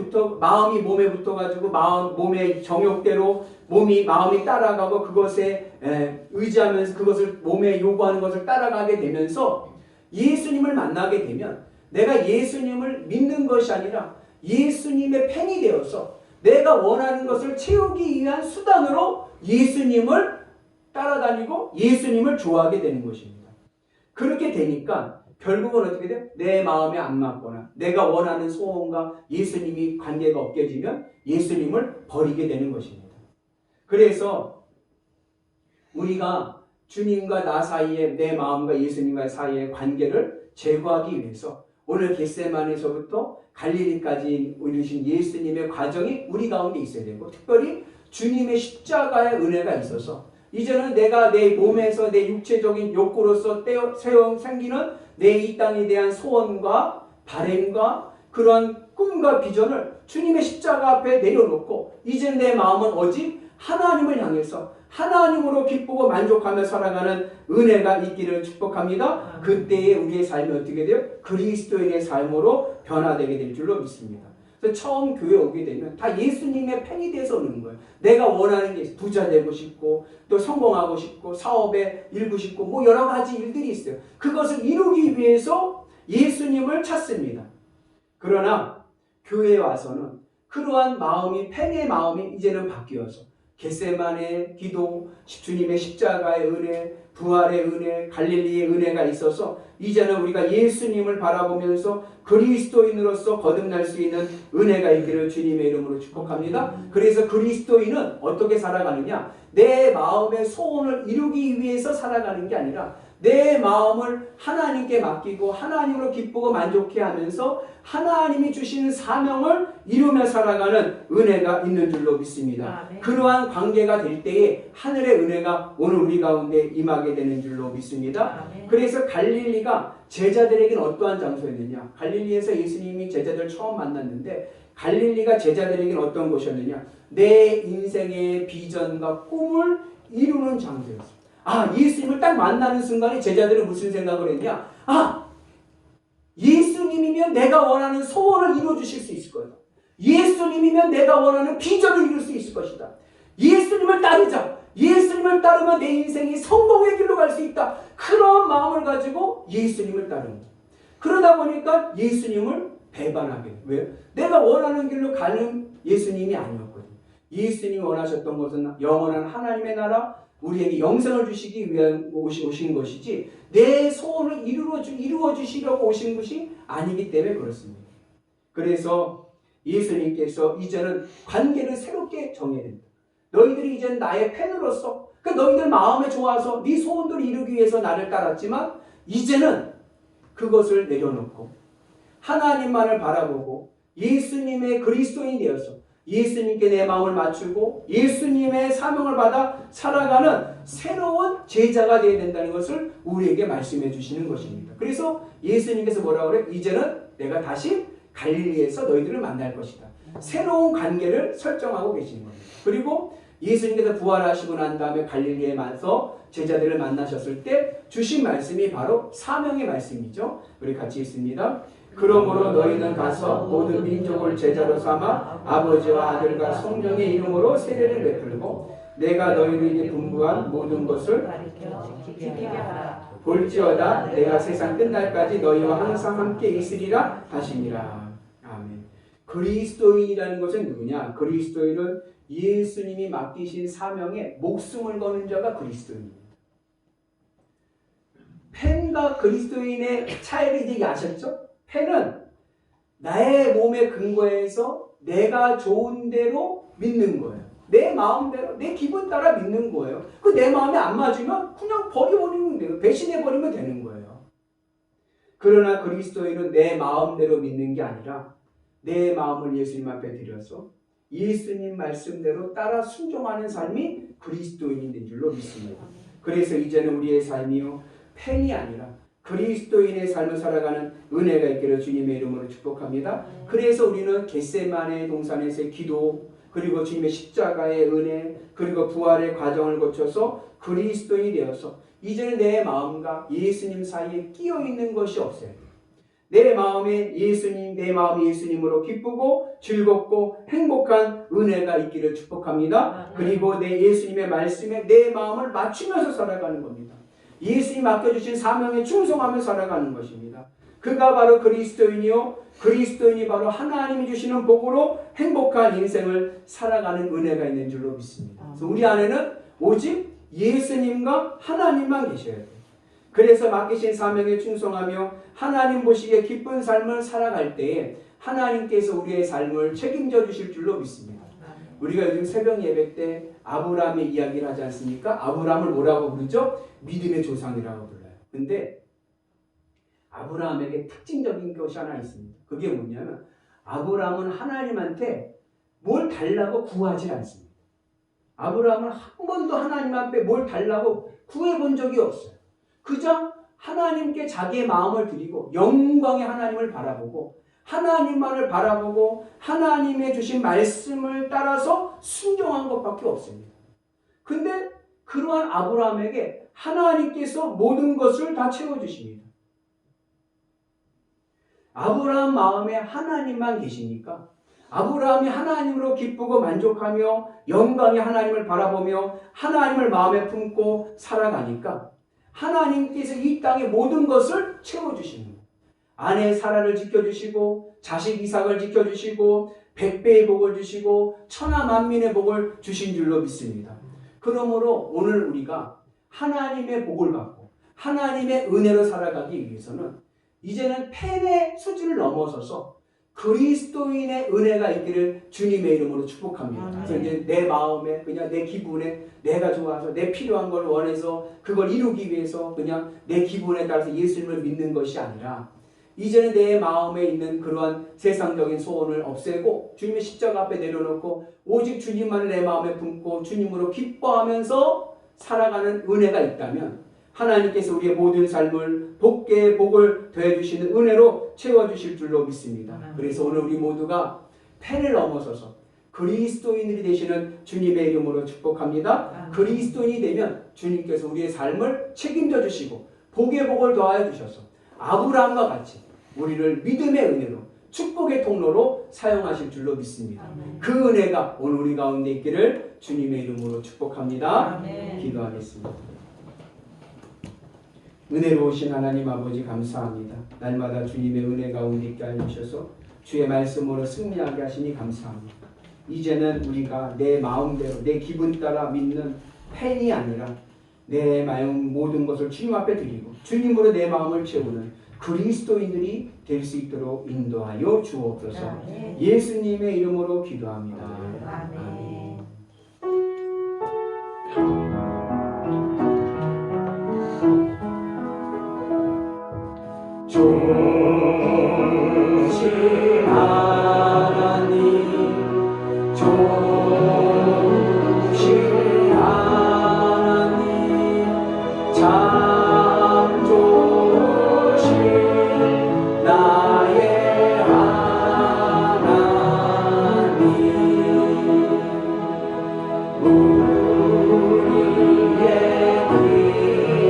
붙어가지고 몸의 정욕대로 마음이 따라가고 그것에 의지하면서 그것을 몸에 요구하는 것을 따라가게 되면서 예수님을 만나게 되면 내가 예수님을 믿는 것이 아니라 예수님의 팬이 되어서 내가 원하는 것을 채우기 위한 수단으로 예수님을 따라다니고 예수님을 좋아하게 되는 것입니다. 그렇게 되니까 결국은 어떻게 돼요? 내 마음에 안 맞거나 내가 원하는 소원과 예수님이 관계가 없게지면 예수님을 버리게 되는 것입니다. 그래서 우리가 주님과 나 사이에 내 마음과 예수님과 사이의 관계를 제거하기 위해서 오늘 겟세마네에서부터 갈릴리까지 이르신 예수님의 과정이 우리 가운데 있어야 되고 특별히 주님의 십자가의 은혜가 있어서 이제는 내가 내 몸에서 내 육체적인 욕구로서 생기는 내 이 땅에 대한 소원과 바램과 그런 꿈과 비전을 주님의 십자가 앞에 내려놓고 이제 내 마음은 오직 하나님을 향해서 하나님으로 기쁘고 만족하며 살아가는 은혜가 있기를 축복합니다. 그때에 우리의 삶이 어떻게 돼요? 그리스도인의 삶으로 변화되게 될 줄로 믿습니다. 그래서 처음 교회 오게 되면 다 예수님의 팬이 돼서 오는 거예요. 내가 원하는 게 있어요. 부자 되고 싶고 또 성공하고 싶고 사업에 일고 싶고 뭐 여러 가지 일들이 있어요. 그것을 이루기 위해서 예수님을 찾습니다. 그러나 교회에 와서는 그러한 마음이 팬의 마음이 이제는 바뀌어서 겟세마네 기도, 주님의 십자가의 은혜, 부활의 은혜, 갈릴리의 은혜가 있어서 이제는 우리가 예수님을 바라보면서 그리스도인으로서 거듭날 수 있는 은혜가 있기를 주님의 이름으로 축복합니다. 그래서 그리스도인은 어떻게 살아가느냐? 내 마음의 소원을 이루기 위해서 살아가는 게 아니라 내 마음을 하나님께 맡기고 하나님으로 기쁘고 만족해 하면서 하나님이 주시는 사명을 이루며 살아가는 은혜가 있는 줄로 믿습니다. 아멘. 그러한 관계가 될 때에 하늘의 은혜가 오늘 우리 가운데 임하게 되는 줄로 믿습니다. 아멘. 그래서 갈릴리가 제자들에게는 어떠한 장소였느냐? 갈릴리에서 예수님이 제자들을 처음 만났는데 갈릴리가 제자들에게는 어떤 곳이었느냐? 내 인생의 비전과 꿈을 이루는 장소였어요. 예수님을 딱 만나는 순간에 제자들은 무슨 생각을 했냐? 예수님이면 내가 원하는 소원을 이루어주실 수 있을 거다. 예수님이면 내가 원하는 비전을 이룰 수 있을 것이다. 예수님을 따르자. 예수님을 따르면 내 인생이 성공의 길로 갈 수 있다. 그런 마음을 가지고 예수님을 따르는 거예요. 그러다 보니까 예수님을 배반하게 돼요. 왜요? 내가 원하는 길로 가는 예수님이 아니었거든요. 예수님이 원하셨던 것은 영원한 하나님의 나라, 우리에게 영생을 주시기 위한 오신 것이지 내 소원을 이루어 주시려고 오신 것이 아니기 때문에 그렇습니다. 그래서 예수님께서 이제는 관계를 새롭게 정해야 된다. 너희들이 이제는 나의 팬으로서 너희들 마음에 좋아서 네 소원들을 이루기 위해서 나를 따랐지만 이제는 그것을 내려놓고 하나님만을 바라보고 예수님의 그리스도인이 되어서 예수님께 내 마음을 맞추고 예수님의 사명을 받아 살아가는 새로운 제자가 되어야 된다는 것을 우리에게 말씀해 주시는 것입니다. 그래서 예수님께서 뭐라고 그래요? 이제는 내가 다시 갈릴리에서 너희들을 만날 것이다. 새로운 관계를 설정하고 계시는 겁니다. 그리고 예수님께서 부활하시고 난 다음에 갈릴리에 만서 제자들을 만나셨을 때 주신 말씀이 바로 사명의 말씀이죠. 우리 같이 읽습니다. 그러므로 너희는 가서 모든 민족을 제자로 삼아 아버지와 아들과 성령의 이름으로 세례를 베풀고 내가 너희에게 분부한 모든 것을 가르쳐 지키게 하라. 볼지어다 내가 세상 끝날까지 너희와 항상 함께 있으리라 하시니라. 아멘. 그리스도인이라는 것은 누구냐? 그리스도인은 예수님이 맡기신 사명에 목숨을 거는 자가 그리스도인입니다. 팬과 그리스도인의 차이를 이제 아셨죠? 팬은 나의 몸에 근거해서 내가 좋은 대로 믿는 거예요. 내 마음대로, 내 기분 따라 믿는 거예요. 내 마음에 안 맞으면 그냥 버려버리면 돼요. 배신해버리면 되는 거예요. 그러나 그리스도인은 내 마음대로 믿는 게 아니라 내 마음을 예수님 앞에 드려서 예수님 말씀대로 따라 순종하는 삶이 그리스도인인 줄로 믿습니다. 그래서 이제는 우리의 삶이요 팬이 아니라 그리스도인의 삶을 살아가는 은혜가 있기를 주님의 이름으로 축복합니다. 그래서 우리는 겟세마네 동산에서의 기도, 그리고 주님의 십자가의 은혜, 그리고 부활의 과정을 거쳐서 그리스도인이 되어서 이제는 내 마음과 예수님 사이에 끼어 있는 것이 없어요. 내 마음이 예수님으로 기쁘고 즐겁고 행복한 은혜가 있기를 축복합니다. 그리고 내 예수님의 말씀에 내 마음을 맞추면서 살아가는 겁니다. 예수님 맡겨주신 사명에 충성하며 살아가는 것입니다. 그가 바로 그리스도인이요 그리스도인이 바로 하나님이 주시는 복으로 행복한 인생을 살아가는 은혜가 있는 줄로 믿습니다. 그래서 우리 안에는 오직 예수님과 하나님만 계셔야 돼요. 그래서 맡기신 사명에 충성하며 하나님 보시기에 기쁜 삶을 살아갈 때에 하나님께서 우리의 삶을 책임져 주실 줄로 믿습니다. 우리가 요즘 새벽 예배 때 아브라함의 이야기를 하지 않습니까? 아브라함을 뭐라고 부르죠? 믿음의 조상이라고 불러요. 근데 아브라함에게 특징적인 것이 하나 있습니다. 그게 뭐냐면 아브라함은 하나님한테 뭘 달라고 구하지 않습니다. 아브라함은 한 번도 하나님 앞에 뭘 달라고 구해본 적이 없어요. 그저 하나님께 자기의 마음을 드리고 영광의 하나님을 바라보고 하나님만을 바라보고 하나님의 주신 말씀을 따라서 순종한 것밖에 없습니다. 근데 그러한 아브라함에게 하나님께서 모든 것을 다 채워주십니다. 아브라함 마음에 하나님만 계십니까? 아브라함이 하나님으로 기쁘고 만족하며 영광의 하나님을 바라보며 하나님을 마음에 품고 살아가니까 하나님께서 이 땅의 모든 것을 채워주시는 거예요. 아내 사라를 지켜주시고 자식 이삭을 지켜주시고 백배의 복을 주시고 천하 만민의 복을 주신 줄로 믿습니다. 그러므로 오늘 우리가 하나님의 복을 받고 하나님의 은혜로 살아가기 위해서는 이제는 펜의 수준을 넘어서서 그리스도인의 은혜가 있기를 주님의 이름으로 축복합니다. 그래서 이제 내 마음에 그냥 내 기분에 내가 좋아서 내 필요한 걸 원해서 그걸 이루기 위해서 그냥 내 기분에 따라서 예수님을 믿는 것이 아니라 이제는 내 마음에 있는 그러한 세상적인 소원을 없애고 주님의 십자가 앞에 내려놓고 오직 주님만을 내 마음에 품고 주님으로 기뻐하면서 살아가는 은혜가 있다면 하나님께서 우리의 모든 삶을 복의 복을 더해주시는 은혜로 채워주실 줄로 믿습니다. 그래서 오늘 우리 모두가 펜을 넘어서서 그리스도인들이 되시는 주님의 이름으로 축복합니다. 그리스도인이 되면 주님께서 우리의 삶을 책임져 주시고 복의 복을 더하여 주셔서 아브라함과 같이 우리를 믿음의 은혜로 축복의 통로로 사용하실 줄로 믿습니다. 그 은혜가 오늘 우리 가운데 있기를 주님의 이름으로 축복합니다. 기도하겠습니다. 은혜로우신 하나님 아버지 감사합니다. 날마다 주님의 은혜 가운데 있게 하여 주셔서 주의 말씀으로 승리하게 하시니 감사합니다. 이제는 우리가 내 마음대로 내 기분 따라 믿는 팬이 아니라 내 마음 모든 것을 주님 앞에 드리고 주님으로 내 마음을 채우는 그리스도인들이 될 수 있도록 인도하여 주옵소서. 예수님의 이름으로 기도합니다. 아멘. 좋으신 하나님, 좋으신 하나님, 참 좋으신 나의 하나님, 우리의 기도를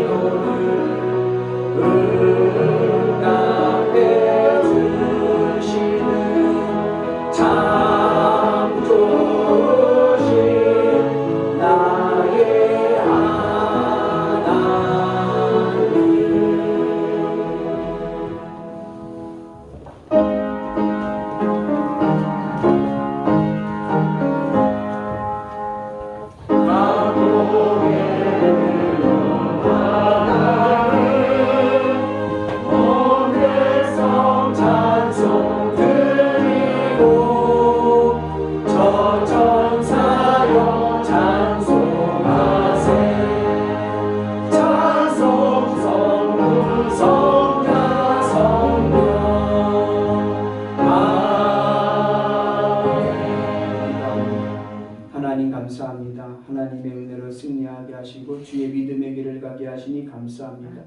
감사합니다.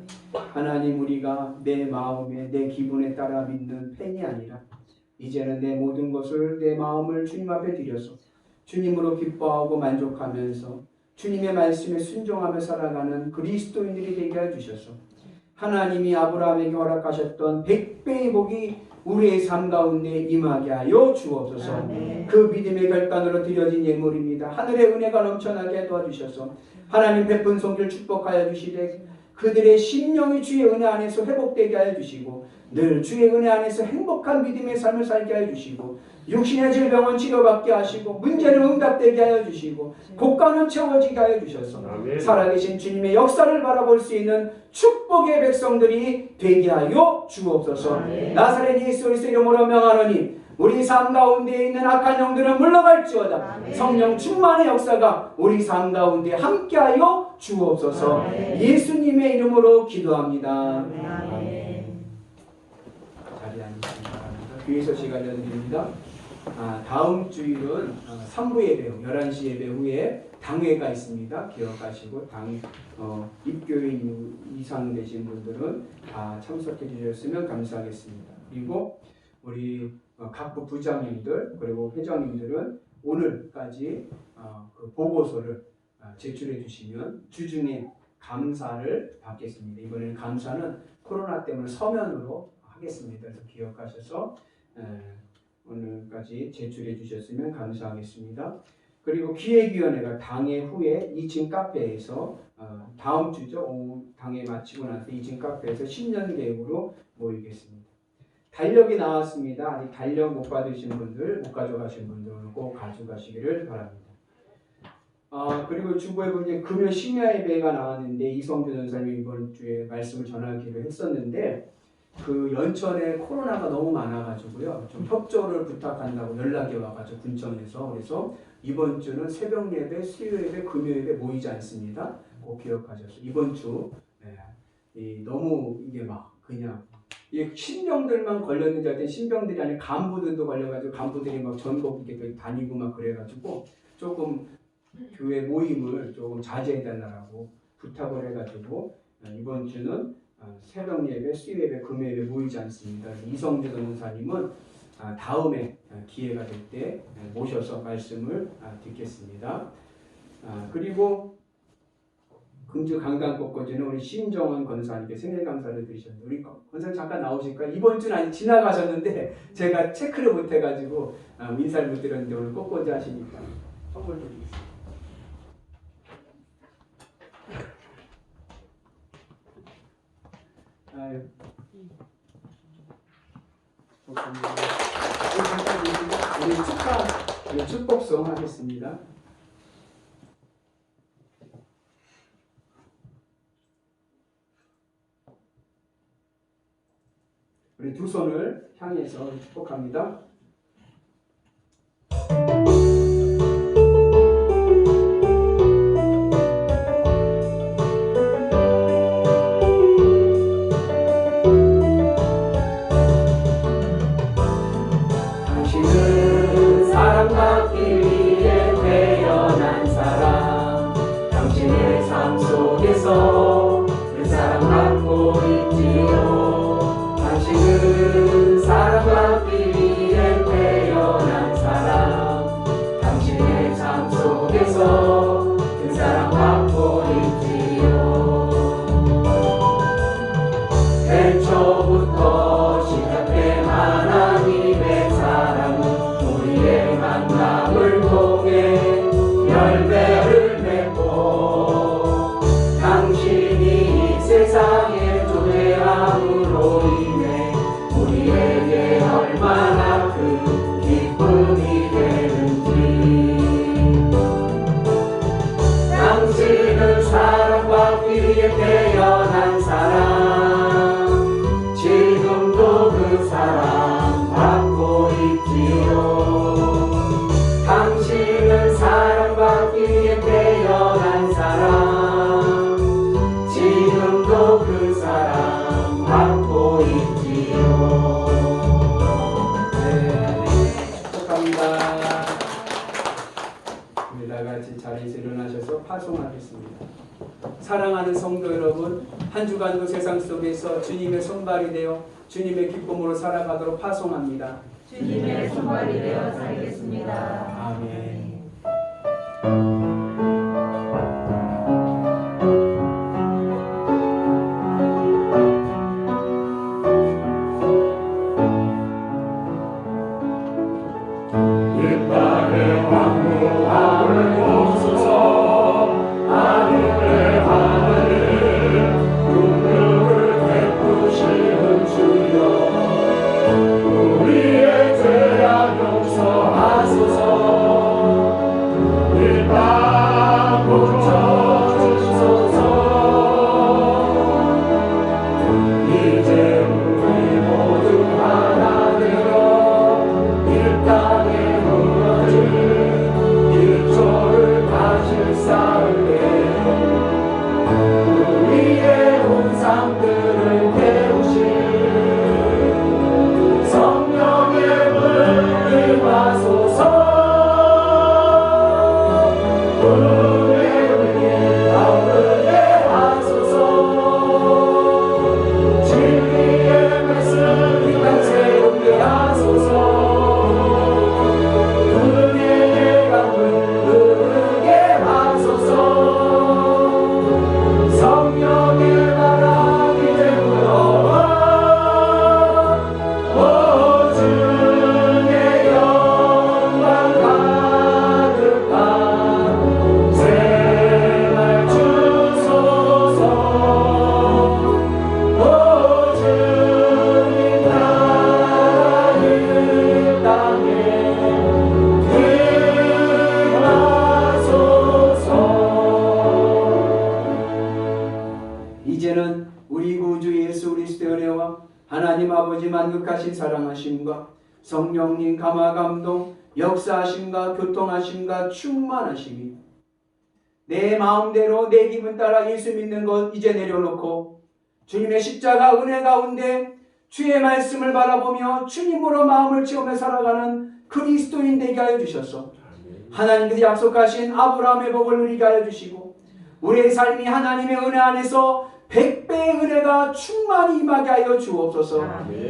하나님, 우리가 내 마음에 내 기분에 따라 믿는 팬이 아니라 이제는 내 모든 것을 내 마음을 주님 앞에 드려서 주님으로 기뻐하고 만족하면서 주님의 말씀에 순종하며 살아가는 그리스도인들이 되게 해주셔서 하나님이 아브라함에게 허락하셨던 100배의 복이 우리의 삶 가운데 임하게 하여 주옵소서. 아멘. 그 믿음의 결단으로 드려진 예물입니다. 하늘의 은혜가 넘쳐나게 도와주셔서 하나님 베푼 손길 축복하여 주시되 그들의 심령이 주의 은혜 안에서 회복되게 하여 주시고 늘 주의 은혜 안에서 행복한 믿음의 삶을 살게 하여 주시고 육신의 질병은 치료받게 하시고 문제는 응답되게 하여 주시고 곡간은 채워지게 하여 주셔서 아멘. 살아계신 주님의 역사를 바라볼 수 있는 축복의 백성들이 되게 하여 주옵소서. 아멘. 나사렛 예수 그리스도 이름으로 명하노니 우리 삶 가운데 있는 악한 영들은 물러갈지어다. 아멘. 성령 충만의 역사가 우리 삶 가운데 함께하여 주옵소서. 아멘. 예수님의 이름으로 기도합니다. 아멘. 자리에 앉으시기 바랍니다. 귀에서 시간 드립니다. 다음 주일은 3부 예배, 11시 예배 후에 당회가 있습니다. 기억하시고 입교인 이상 되신 분들은 다 참석해 주셨으면 감사하겠습니다. 그리고 우리 각부 부장님들 그리고 회장님들은 오늘까지 그 보고서를 제출해 주시면 주중에 감사를 받겠습니다. 이번에는 감사는 코로나 때문에 서면으로 하겠습니다. 그래서 기억하셔서 오늘까지 제출해 주셨으면 감사하겠습니다. 그리고 기획위원회가 당회 후에 2층 카페에서 다음 주죠. 오후 당회 마치고 나서 2층 카페에서 신년 계획으로 모이겠습니다. 달력이 나왔습니다. 아직 달력 못 받으신 분들, 못 가져가신 분들은 꼭 가져가시기를 바랍니다. 그리고 주보에 보면 금요 심야 예배가 나왔는데 이성준 전사님이 이번 주에 말씀을 전하기로 했었는데 그 연천에 코로나가 너무 많아가지고요. 좀 협조를 부탁한다고 연락이 와가지고 군청에서 그래서 이번 주는 새벽 예배, 수요 예배, 금요 예배 모이지 않습니다. 꼭 기억하셔서 이번 주 너무 이게 막 그냥 신병들만 걸렸는지 하여튼 신병들이 아니라 간부들도 걸려가지고 간부들이 막 전국 이렇게 다니고 막 그래가지고 조금 교회 모임을 조금 자제해달라고 부탁을 해가지고 이번 주는 새벽 예배, 수요 예배, 금요 예배 모이지 않습니다. 이성주 전사님은 다음에 기회가 될 때 모셔서 말씀을 듣겠습니다. 그리고 금주 강단꽃거지는 우리 심정원 권사님께 생일 감사를 드리셨는데 우리 권사님 잠깐 나오실까요? 이번 주는 아직 지나가셨는데 제가 체크를 못 해가지고 인사를 못 드렸는데 오늘 꽃꽂이 하시니까 선물 드리겠습니다. 아유, 좋습니다. 우리 축복송 하겠습니다. 우리 두 손을 향해서 축복합니다. 당신은 사랑받기 위해 태어난 사람, 당신의 삶 속에서 늘 사랑받고 있지요. 당신은 사랑받기 위해 태어난 사람, 당신의 삶 속에서 늘 사랑받고 있지요. 태초부터 시작된 하나님의 사랑은 우리의 만남을 통해 열매를 맺고 당신이 이 세상에 존재함으로 인해 우리에게 얼마나 큰 기쁨이 되는지. 당신은 사랑받기 위해 태어난 사람, 지금도 그 사랑 받고 있지요. 당신은 사랑받기 위해 태어난 사람, 지금도 그 사랑 받고 있지요. 네, 축복합니다. 우리 다같이 자리에서 일어나셔서 파송하겠습니다. 사랑하는 성도 여러분, 한 주간도 세상 속에서 주님의 손발이 되어 주님의 기쁨으로 살아가도록 파송합니다. 주님의 손발이 되어 살겠습니다. 아멘. 이 땅의 왕궁함을 보소서. 하늘의 하늘 긍휼을 베푸시는 주여, 우리의 죄악 용서하소서. 이 땅 고쳐주소서. 이제 우리 모두 하나 되어 이 땅에 무너진 일조를 다시 쌓을때 우리의 혼상들을 태우실 성령의 불이 임하소서. 은혜 은혜 가운데 하소서. 진리의 말씀 이 땅 새롭게 하소서. 은혜의 강물 흐르게 하소서. 성령의 바람 이제 불어와. 오 주의 아버지 만극하신 사랑하심과 성령님 감화 감동 역사하심과 교통하심과 충만하심이 내 마음대로 내 기분 따라 예수 믿는 것 이제 내려놓고 주님의 십자가 은혜 가운데 주의 말씀을 바라보며 주님으로 마음을 채우며 살아가는 그리스도인 되게 하여 주셔서 하나님께서 약속하신 아브라함의 복을 누리게 하여 주시고 우리의 삶이 하나님의 은혜 안에서 100배의 은혜가 충만히 임하게 하여 주옵소서.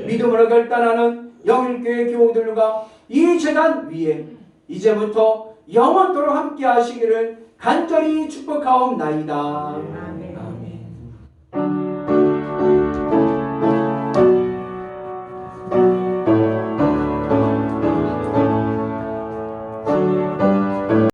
믿음으로 결단하는 영일교회 교우들과 이 재단 위에 이제부터 영원토록 함께 하시기를 간절히 축복하옵나이다.